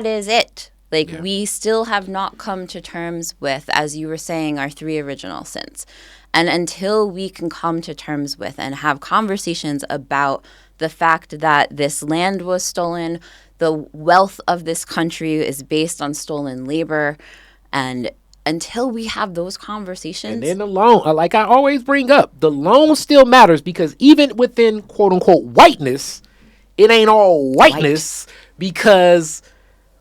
is it. Like, we still have not come to terms with, as you were saying, our 3 original sins. And until we can come to terms with and have conversations about the fact that this land was stolen, the wealth of this country is based on stolen labor, and until we have those conversations. And then the loan, like I always bring up, the loan still matters, because even within quote-unquote whiteness, it ain't all whiteness, because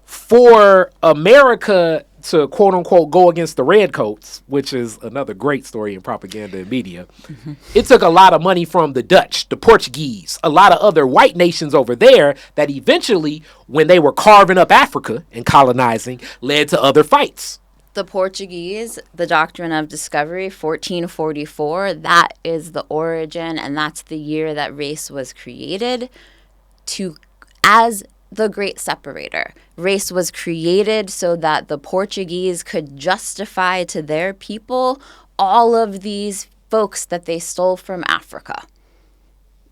for America to quote-unquote go against the redcoats, which is another great story in propaganda and media, it took a lot of money from the Dutch, the Portuguese, a lot of other white nations over there that eventually, when they were carving up Africa and colonizing, led to other fights. The Portuguese, the doctrine of discovery, 1444, that is the origin, and that's the year that race was created as the great separator. Race was created so that the Portuguese could justify to their people all of these folks that they stole from Africa.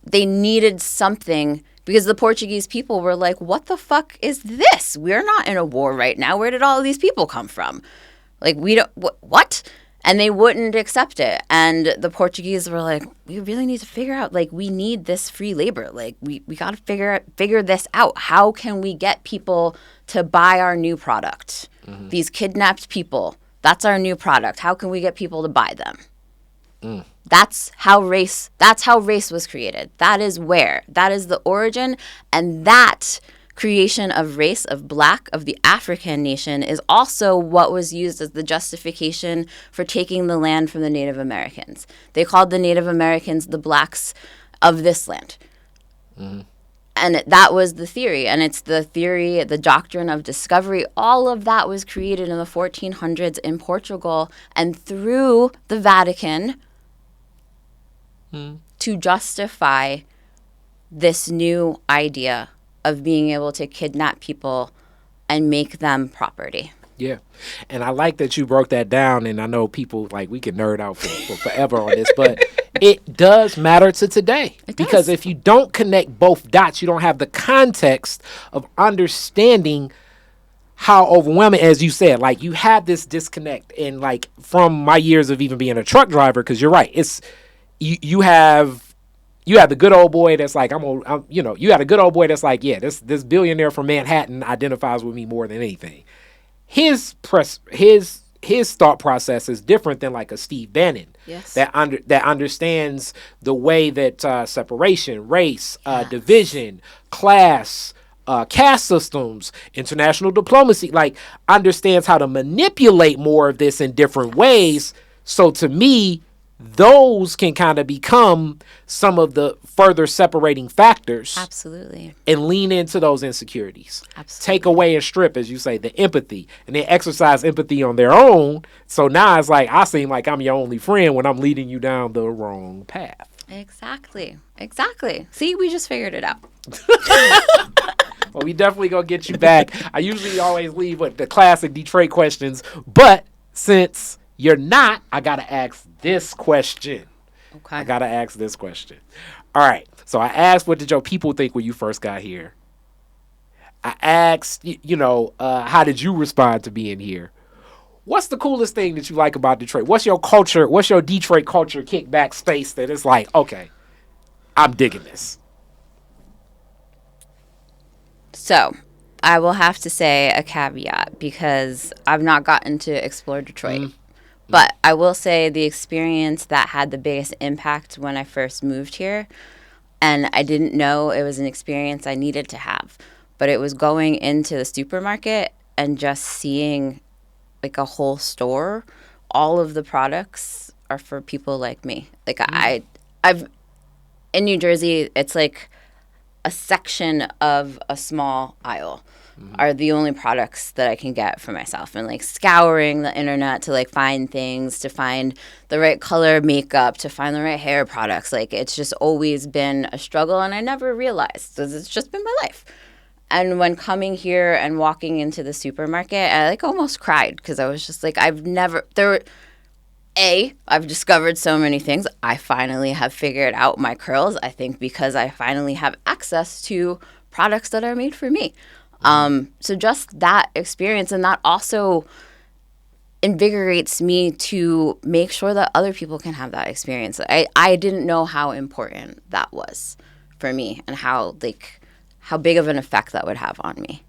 They needed something, because the Portuguese people were like, what the fuck is this? We're not in a war right now. Where did all of these people come from? Like, we don't, what? And they wouldn't accept it. And the Portuguese were like, we really need to figure out, like, we need this free labor. Like, we got to figure this out. How can we get people to buy our new product? Mm-hmm. These kidnapped people, that's our new product. How can we get people to buy them? That's how race was created. That is the origin. And that creation of race, of black, of the African nation is also what was used as the justification for taking the land from the Native Americans. They called the Native Americans the blacks of this land. Mm-hmm. And that was the theory. And it's the theory, the doctrine of discovery. All of that was created in the 1400s in Portugal and through the Vatican to justify this new idea of being able to kidnap people and make them property. Yeah. And I like that you broke that down. And I know people, like, we can nerd out for forever on this, but it does matter to today. Because if you don't connect both dots, you don't have the context of understanding how overwhelming, as you said, like, you have this disconnect. And, like, from my years of even being a truck driver, because you're right, it's you have the good old boy that's like, you got a good old boy that's like, yeah, this billionaire from Manhattan identifies with me more than anything. His thought process is different than like a Steve Bannon. Yes. that understands the way that separation, race, division, class, caste systems, international diplomacy, like, understands how to manipulate more of this in different ways. So to me, those can kind of become some of the further separating factors. Absolutely. And lean into those insecurities. Absolutely. Take away and strip, as you say, the empathy. And they exercise empathy on their own. So now it's like, I seem like I'm your only friend when I'm leading you down the wrong path. Exactly. See, we just figured it out. Well, we definitely gonna get you back. I usually always leave with the classic Detroit questions. But since you're not, I gotta ask this question. Okay. I gotta ask this question. All right. So I asked, what did your people think when you first got here? I asked, how did you respond to being here? What's the coolest thing that you like about Detroit? What's your culture? What's your Detroit culture kickback space that is like, okay, I'm digging this? So I will have to say a caveat because I've not gotten to explore Detroit. But I will say the experience that had the biggest impact when I first moved here, and I didn't know it was an experience I needed to have, but it was going into the supermarket and just seeing like a whole store. All of the products are for people like me. Like I've in New Jersey, it's like a section of a small aisle are the only products that I can get for myself, and like scouring the internet to like find things, to find the right color makeup, to find the right hair products. Like, it's just always been a struggle, and I never realized because it's just been my life. And when coming here and walking into the supermarket, I like almost cried because I was just like, I've discovered so many things. I finally have figured out my curls, I think, because I finally have access to products that are made for me. So just that experience, and that also invigorates me to make sure that other people can have that experience. I didn't know how important that was for me and how big of an effect that would have on me.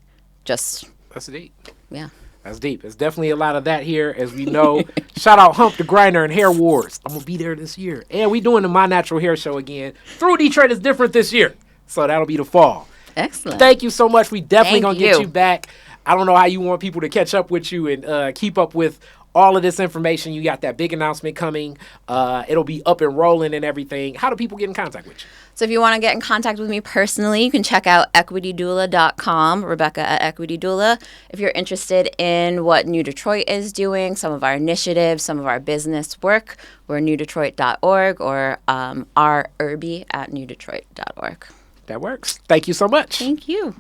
That's deep. Yeah. That's deep. There's definitely a lot of that here, as we know. Shout out Hump the Grinder and Hair Wars. I'm going to be there this year. And we doing the My Natural Hair Show again. Through Detroit is different this year. So that'll be the fall. Excellent. Thank you so much. We definitely going to get you back. I don't know how you want people to catch up with you and keep up with all of this information. You got that big announcement coming. It'll be up and rolling and everything. How do people get in contact with you? So if you want to get in contact with me personally, you can check out equitydoula.com, Rebecca at Equity Doula. If you're interested in what New Detroit is doing, some of our initiatives, some of our business work, we're newdetroit.org or Irby at newdetroit.org. That works. Thank you so much. Thank you.